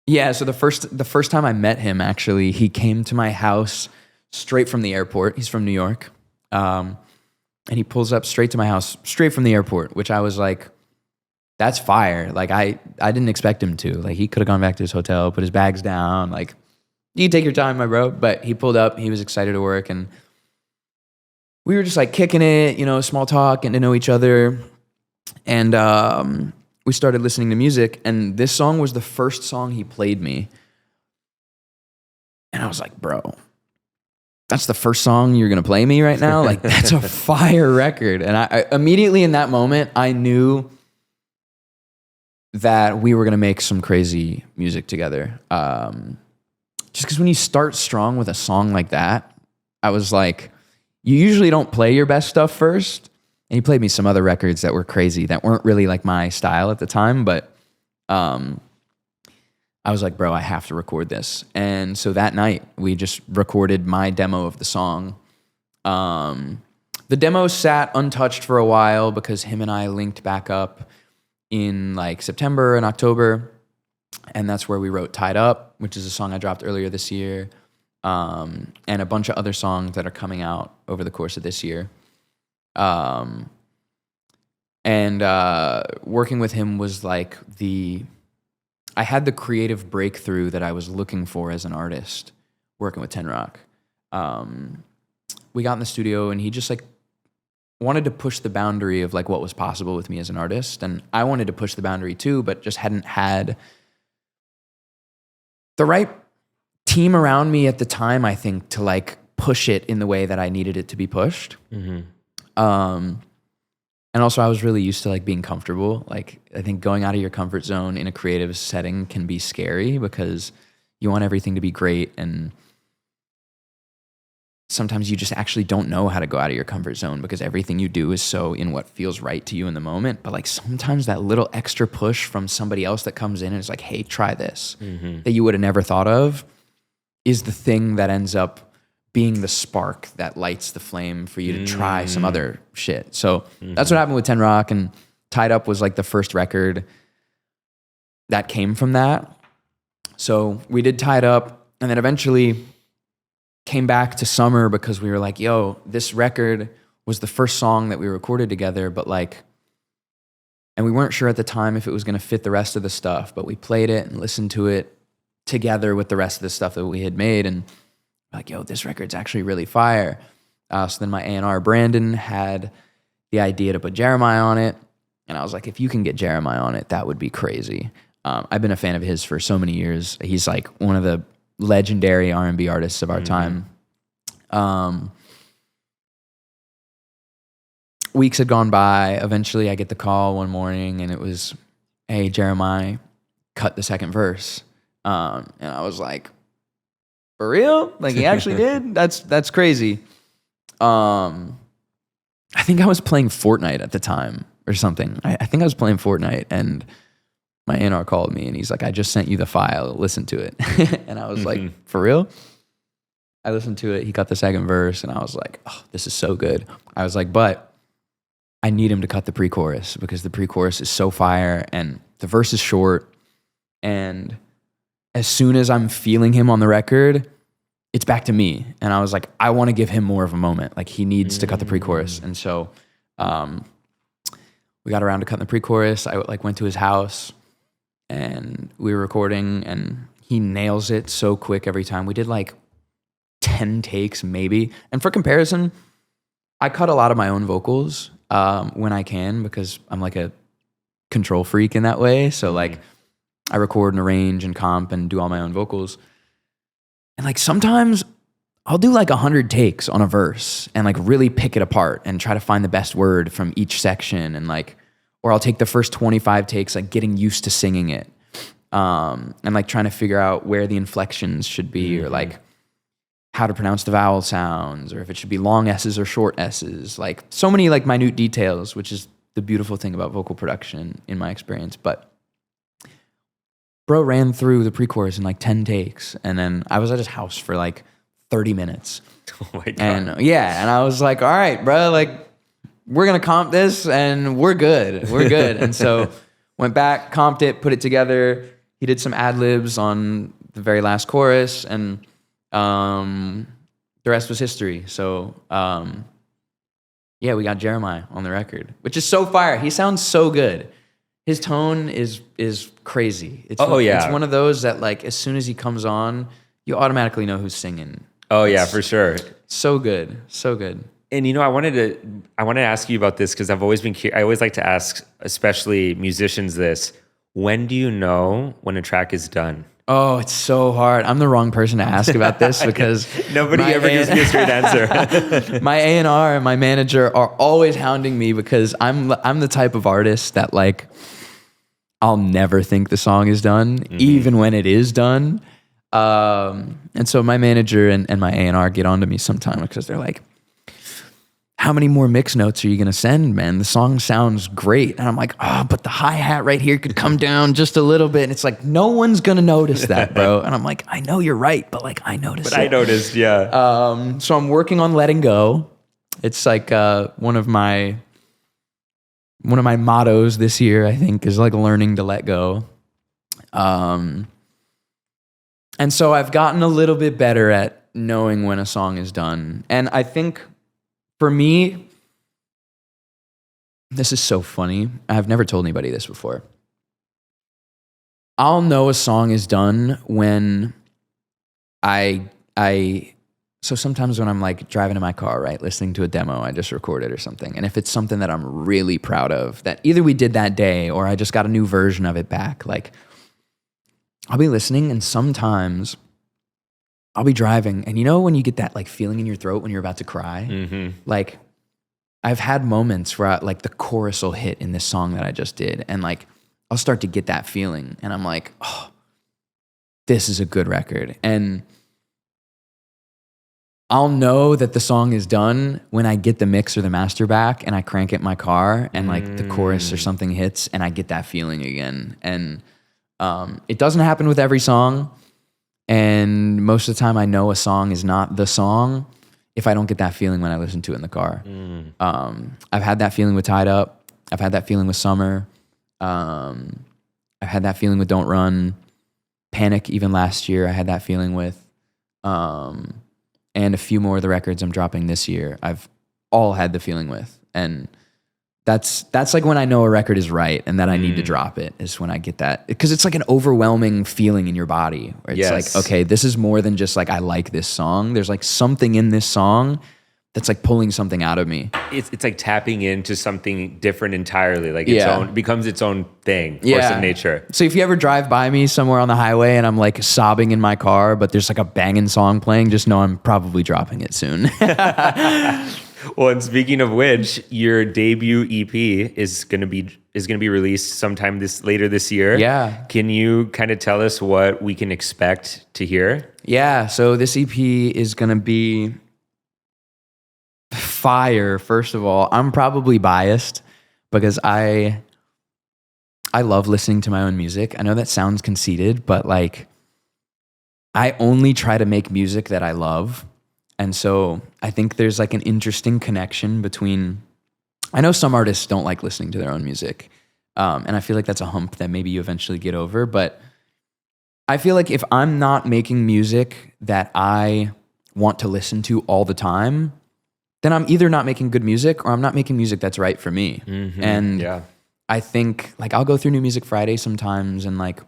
Yeah, so the first time I met him, actually, he came to my house straight from the airport. He's from New York. And he pulls up straight to my house, straight from the airport, which I was like, that's fire. Like, I didn't expect him to. Like, he could have gone back to his hotel, put his bags down. Like, you take your time, my bro. But he pulled up. He was excited to work. And we were just, like, kicking it, small talk, getting to know each other. And we started listening to music. And this song was the first song he played me. And I was like, bro, that's the first song you're going to play me right now? Like, that's a fire record. And I immediately in that moment, I knew that we were going to make some crazy music together. Just because when you start strong with a song like that, I was like, you usually don't play your best stuff first. And he played me some other records that were crazy, that weren't really like my style at the time. But I was like, bro, I have to record this. And so that night, we just recorded my demo of the song. The demo sat untouched for a while because him and I linked back up in like September and October. And that's where we wrote Tied Up, which is a song I dropped earlier this year. And a bunch of other songs that are coming out over the course of this year. And working with him was like I had the creative breakthrough that I was looking for as an artist working with Ten Rock. We got in the studio and he just like wanted to push the boundary of like what was possible with me as an artist. And I wanted to push the boundary too, but just hadn't had the right team around me at the time, I think, to like push it in the way that I needed it to be pushed. And also I was really used to like being comfortable. Like, I think going out of your comfort zone in a creative setting can be scary because you want everything to be great. And sometimes you just actually don't know how to go out of your comfort zone because everything you do is so in what feels right to you in the moment. But like sometimes that little extra push from somebody else that comes in and is like, hey, try this, that you would have never thought of, is the thing that ends up being the spark that lights the flame for you to try some other shit. So that's what happened with Ten Rock, and Tied Up was like the first record that came from that. So we did Tied Up, and then eventually came back to Summer because we were like, yo, this record was the first song that we recorded together, but like, and we weren't sure at the time if it was going to fit the rest of the stuff, but we played it and listened to it together with the rest of the stuff that we had made, and like, yo, this record's actually really fire. So then my A&R, Brandon, had the idea to put Jeremih on it, and I was like, if you can get Jeremih on it, that would be crazy. I've been a fan of his for so many years. He's like one of the legendary R&B artists of our time. Weeks had gone by. Eventually I get the call one morning and it was, hey, Jeremih, cut the second verse. And I was like, for real? Like, he actually did? That's crazy. I think I was playing Fortnite at the time or something. I think I was playing Fortnite, and my A&R called me and he's like, I just sent you the file, listen to it. And I was like, for real? I listened to it, he cut the second verse, and I was like, oh, this is so good. I was like, but I need him to cut the pre-chorus because the pre-chorus is so fire and the verse is short, and as soon as I'm feeling him on the record, it's back to me. And I was like, I want to give him more of a moment. Like, he needs to cut the pre-chorus. And so we got around to cutting the pre-chorus. I like went to his house and we were recording, and he nails it so quick every time. We did like 10 takes maybe. And for comparison, I cut a lot of my own vocals when I can because I'm like a control freak in that way. So like, I record and arrange and comp and do all my own vocals. And like sometimes I'll do like 100 takes on a verse and like really pick it apart and try to find the best word from each section, and like, or I'll take the first 25 takes like getting used to singing it. And like trying to figure out where the inflections should be, or like how to pronounce the vowel sounds, or if it should be long S's or short S's. Like so many like minute details, which is the beautiful thing about vocal production in my experience. But bro ran through the pre-chorus in like 10 takes. And then I was at his house for like 30 minutes. Oh my God. And and I was like, all right, bro, like we're going to comp this and we're good. We're good. And so went back, comped it, put it together. He did some ad libs on the very last chorus, and the rest was history. So, we got Jeremih on the record, which is so fire. He sounds so good. His tone is crazy. It's one of those that like as soon as he comes on, you automatically know who's singing. Oh yeah, for sure. So good, so good. And I wanted to ask you about this because I've always been I always like to ask, especially musicians, this: when do you know when a track is done? Oh, it's so hard. I'm the wrong person to ask about this because nobody ever gives me a straight answer. My A&R and my manager are always hounding me because I'm the type of artist that like I'll never think the song is done, even when it is done. And so my manager and my A&R get onto me sometime because they're like, how many more mix notes are you going to send, man? The song sounds great. And I'm like, but the hi-hat right here could come down just a little bit. And it's like, no one's going to notice that, bro. And I'm like, I know you're right, but like, I noticed it. I noticed, yeah. So I'm working on letting go. It's like one of my mottos this year, I think, is like learning to let go. And so I've gotten a little bit better at knowing when a song is done. And I think for me, this is so funny. I've never told anybody this before. I'll know a song is done when so sometimes when I'm like driving in my car, right, listening to a demo I just recorded or something, and if it's something that I'm really proud of, that either we did that day or I just got a new version of it back, like I'll be listening and sometimes I'll be driving, and when you get that like feeling in your throat when you're about to cry? Like I've had moments where like the chorus will hit in this song that I just did, and like I'll start to get that feeling, and I'm like, oh, this is a good record. And I'll know that the song is done when I get the mix or the master back and I crank it in my car and like the chorus or something hits and I get that feeling again. And it doesn't happen with every song. And most of the time I know a song is not the song if I don't get that feeling when I listen to it in the car. I've had that feeling with Tied Up. I've had that feeling with Summer. I've had that feeling with Don't Run. Panic, even last year, I had that feeling with. And a few more of the records I'm dropping this year, I've all had the feeling with. And that's like when I know a record is right and that I need to drop it, is when I get that. Because it's like an overwhelming feeling in your body where it's like, okay, this is more than just like, I like this song. There's like something in this song that's like pulling something out of me. It's like tapping into something different entirely. Like its own, becomes its own thing, force of nature. So if you ever drive by me somewhere on the highway and I'm like sobbing in my car, but there's like a banging song playing, just know I'm probably dropping it soon. Well, and speaking of which, your debut EP is gonna be released sometime later this year. Yeah. Can you kind of tell us what we can expect to hear? Yeah. So this EP is gonna be fire. First of all, I'm probably biased because I love listening to my own music. I know that sounds conceited, but like I only try to make music that I love. And so I think there's like an interesting connection between, I know some artists don't like listening to their own music. And I feel like that's a hump that maybe you eventually get over. But I feel like if I'm not making music that I want to listen to all the time, then I'm either not making good music or I'm not making music that's right for me. And I think like I'll go through New Music Friday sometimes and like,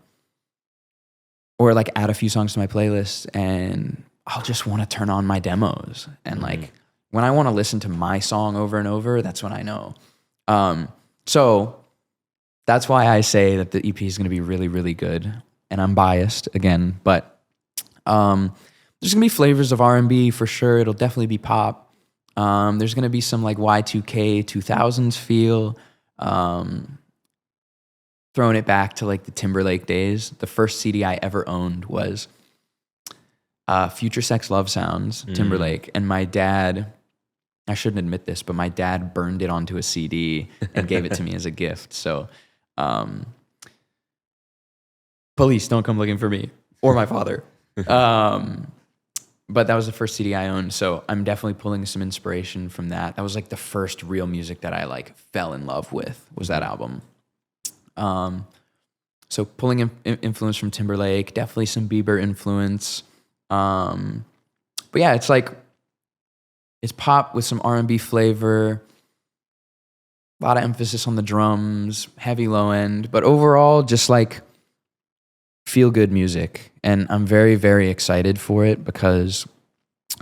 or like add a few songs to my playlist and I'll just want to turn on my demos. And like when I want to listen to my song over and over, that's when I know. So that's why I say that the EP is going to be really, really good. And I'm biased again, but there's going to be flavors of R&B for sure. It'll definitely be pop. There's going to be some like Y2K 2000s feel. Throwing it back to like the Timberlake days. The first CD I ever owned was Future Sex Love Sounds, Timberlake. And my dad, I shouldn't admit this, but my dad burned it onto a CD and gave it to me as a gift. So, but police, don't come looking for me or my father. But that was the first CD I owned, so I'm definitely pulling some inspiration from that. That was like the first real music that I like fell in love with, was that album. So pulling influence from Timberlake, definitely some Bieber influence. But yeah, it's like, it's pop with some R&B flavor, a lot of emphasis on the drums, heavy low end, but overall just like feel good music. And I'm very, very excited for it because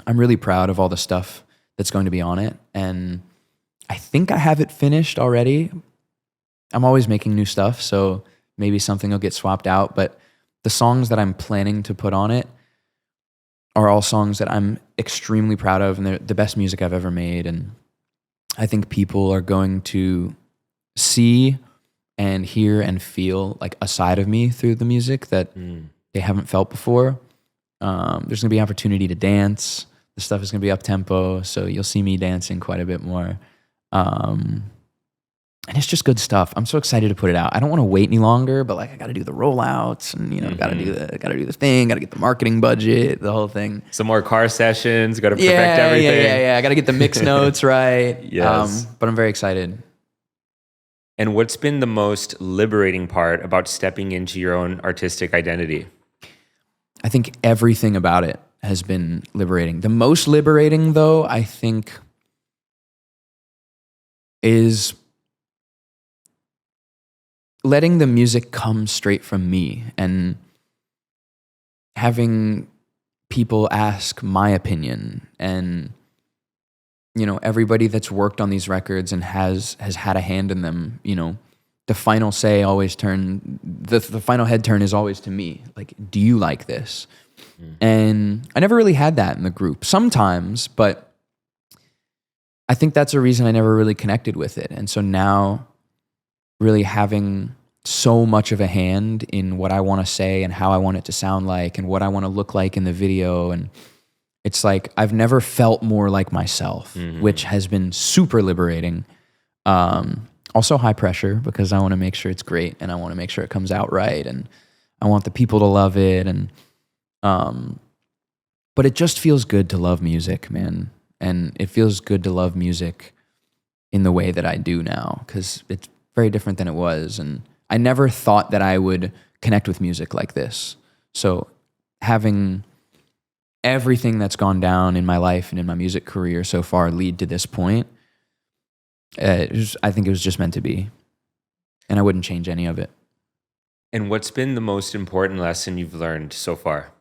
I'm really proud of all the stuff that's going to be on it. And I think I have it finished already. I'm always making new stuff, so maybe something will get swapped out, but the songs that I'm planning to put on it are all songs that I'm extremely proud of, and they're the best music I've ever made. And I think people are going to see and hear and feel like a side of me through the music that they haven't felt before. There's gonna be opportunity to dance. The stuff is gonna be up tempo, so you'll see me dancing quite a bit more. And it's just good stuff. I'm so excited to put it out. I don't want to wait any longer, but like I got to do the rollouts, and gotta do the thing, got to get the marketing budget, the whole thing. Some more car sessions. Got to perfect everything. Yeah. I got to get the mix notes right. Yes. But I'm very excited. And what's been the most liberating part about stepping into your own artistic identity? I think everything about it has been liberating. The most liberating, though, I think, is letting the music come straight from me and having people ask my opinion. And everybody that's worked on these records and has had a hand in them, the final say always the final head turn is always to me. Like, do you like this? And I never really had that in the group. Sometimes, but I think that's a reason I never really connected with it. And so now, really having so much of a hand in what I want to say and how I want it to sound like and what I want to look like in the video. And it's like, I've never felt more like myself, which has been super liberating. Also high pressure, because I want to make sure it's great and I want to make sure it comes out right. And I want the people to love it. And, but it just feels good to love music, man. And it feels good to love music in the way that I do now, because it's very different than it was. And I never thought that I would connect with music like this. So having everything that's gone down in my life and in my music career so far lead to this point, I think it was just meant to be. And I wouldn't change any of it. And what's been the most important lesson you've learned so far?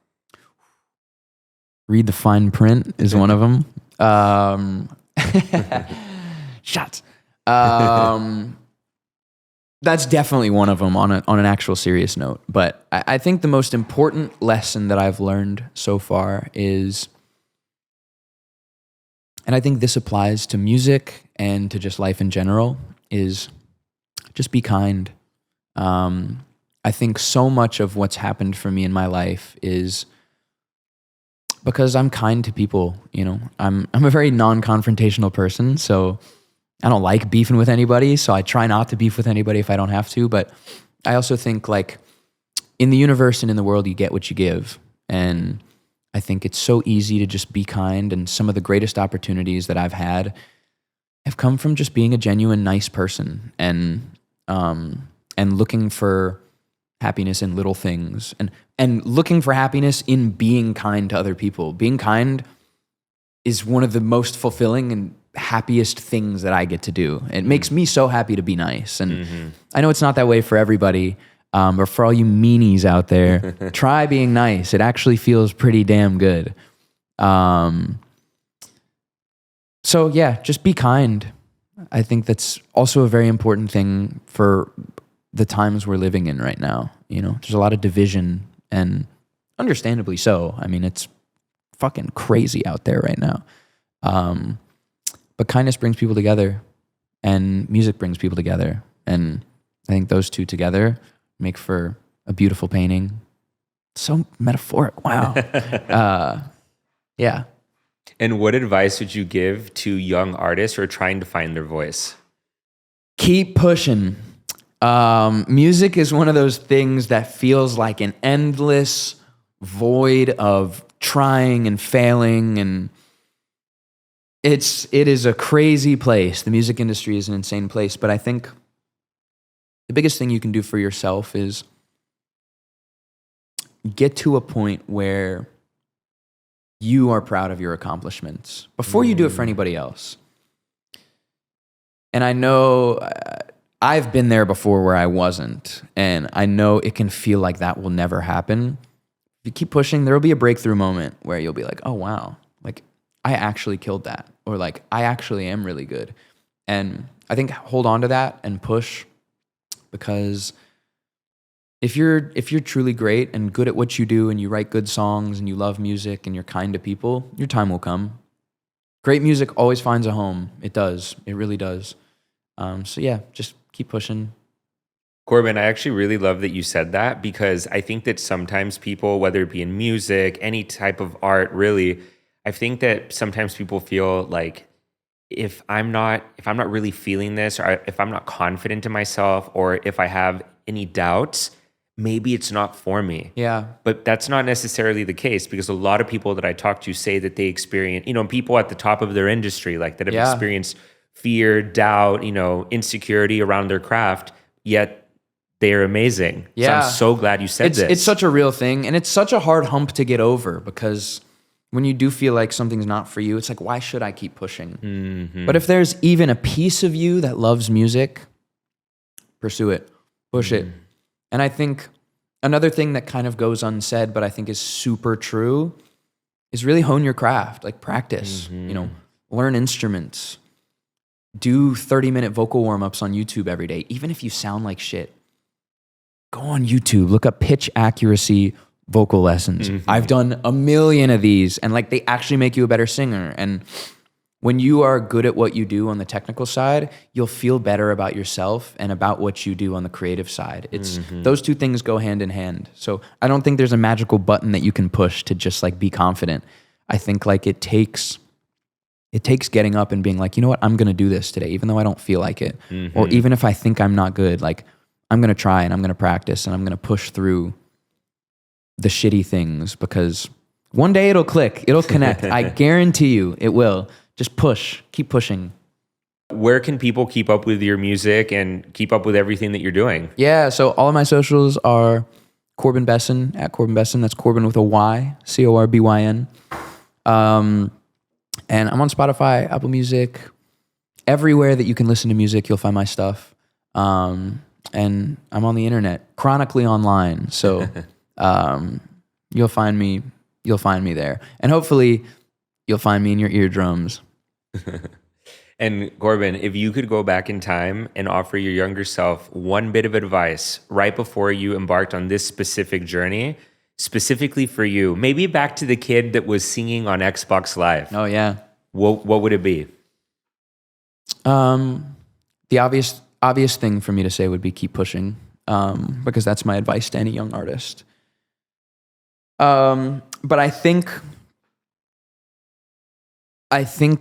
Read the fine print is one of them. Shots. That's definitely one of them on an actual serious note. But I think the most important lesson that I've learned so far is, and I think this applies to music and to just life in general, is just be kind. I think so much of what's happened for me in my life is because I'm kind to people. I'm a very non-confrontational person, so I don't like beefing with anybody, so I try not to beef with anybody if I don't have to. But I also think, like, in the universe and in the world, you get what you give. And I think it's so easy to just be kind. And some of the greatest opportunities that I've had have come from just being a genuine, nice person and looking for happiness in little things and looking for happiness in being kind to other people. Being kind is one of the most fulfilling and happiest things that I get to do. It makes me so happy to be nice. And I know it's not that way for everybody, but for all you meanies out there, try being nice. It actually feels pretty damn good. So yeah, just be kind. I think that's also a very important thing for the times we're living in right now. There's a lot of division, and understandably so. I mean, it's fucking crazy out there right now. But kindness brings people together, and music brings people together. And I think those two together make for a beautiful painting. So metaphoric. Wow. Yeah. And what advice would you give to young artists who are trying to find their voice? Keep pushing. Music is one of those things that feels like an endless void of trying and failing, and it is a crazy place. The music industry is an insane place, but I think the biggest thing you can do for yourself is get to a point where you are proud of your accomplishments before you do it for anybody else. And I know I've been there before where I wasn't, and I know it can feel like that will never happen. If you keep pushing, there will be a breakthrough moment where you'll be like, oh wow, like I actually killed that, or like I actually am really good. And I think hold on to that and push, because if you're truly great and good at what you do, and you write good songs and you love music and you're kind to people, your time will come. Great music always finds a home. It does. It really does. So yeah, just keep pushing. Corbyn, I actually really love that you said that, because I think that sometimes people, whether it be in music, any type of art, really, I think that sometimes people feel like if I'm not really feeling this, or if I'm not confident in myself, or if I have any doubts, maybe it's not for me. Yeah. But that's not necessarily the case, because a lot of people that I talk to say that they experience, people at the top of their industry, like that have experienced fear, doubt, insecurity around their craft, yet they're amazing. Yeah. So I'm so glad you said this. It's such a real thing, and it's such a hard hump to get over, because when you do feel like something's not for you, it's like, why should I keep pushing? Mm-hmm. But if there's even a piece of you that loves music, pursue it, push it. And I think another thing that kind of goes unsaid, but I think is super true, is really hone your craft, like practice, learn instruments, do 30-minute vocal warm-ups on YouTube every day. Even if you sound like shit, go on YouTube, look up pitch accuracy vocal lessons. I've done a million of these, and like they actually make you a better singer. And when you are good at what you do on the technical side, you'll feel better about yourself and about what you do on the creative side. It's those two things go hand in hand. So I don't think there's a magical button that you can push to just like be confident. I think like it takes getting up and being like, you know what, I'm going to do this today, even though I don't feel like it. Or even if I think I'm not good, like I'm going to try and I'm going to practice and I'm going to push through the shitty things, because one day it'll click, it'll connect. I guarantee you it will. Just push, keep pushing. Where can people keep up with your music and keep up with everything that you're doing? Yeah, so all of my socials are Corbyn Besson, at Corbyn Besson. That's Corbyn with a Y, Corbyn. And I'm on Spotify, Apple Music, everywhere that you can listen to music, you'll find my stuff. And I'm on the internet, chronically online. So you'll find me there. And hopefully you'll find me in your eardrums. And Corbyn, if you could go back in time and offer your younger self one bit of advice right before you embarked on this specific journey, specifically for you, maybe back to the kid that was singing on Xbox Live. Oh yeah. What would it be? The obvious thing for me to say would be keep pushing, because that's my advice to any young artist. But I think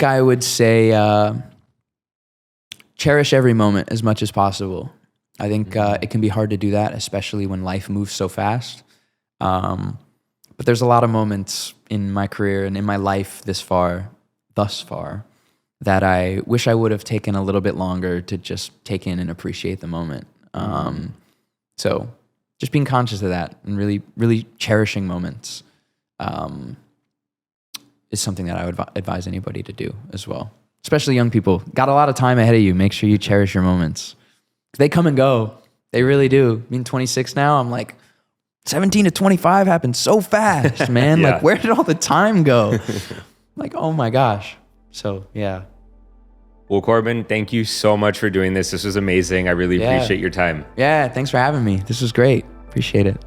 I would say cherish every moment as much as possible. I think it can be hard to do that, especially when life moves so fast. But there's a lot of moments in my career and in my life thus far, that I wish I would have taken a little bit longer to just take in and appreciate the moment. So just being conscious of that and really, really cherishing moments is something that I would advise anybody to do as well. Especially young people. Got a lot of time ahead of you. Make sure you cherish your moments. They come and go. They really do. Being 26 now, I'm like, 17 to 25 happened so fast, man. Yeah. Like, where did all the time go? Like, oh my gosh. So, yeah. Well, Corbyn, thank you so much for doing this. This was amazing. I really appreciate your time. Yeah, thanks for having me. This was great. Appreciate it.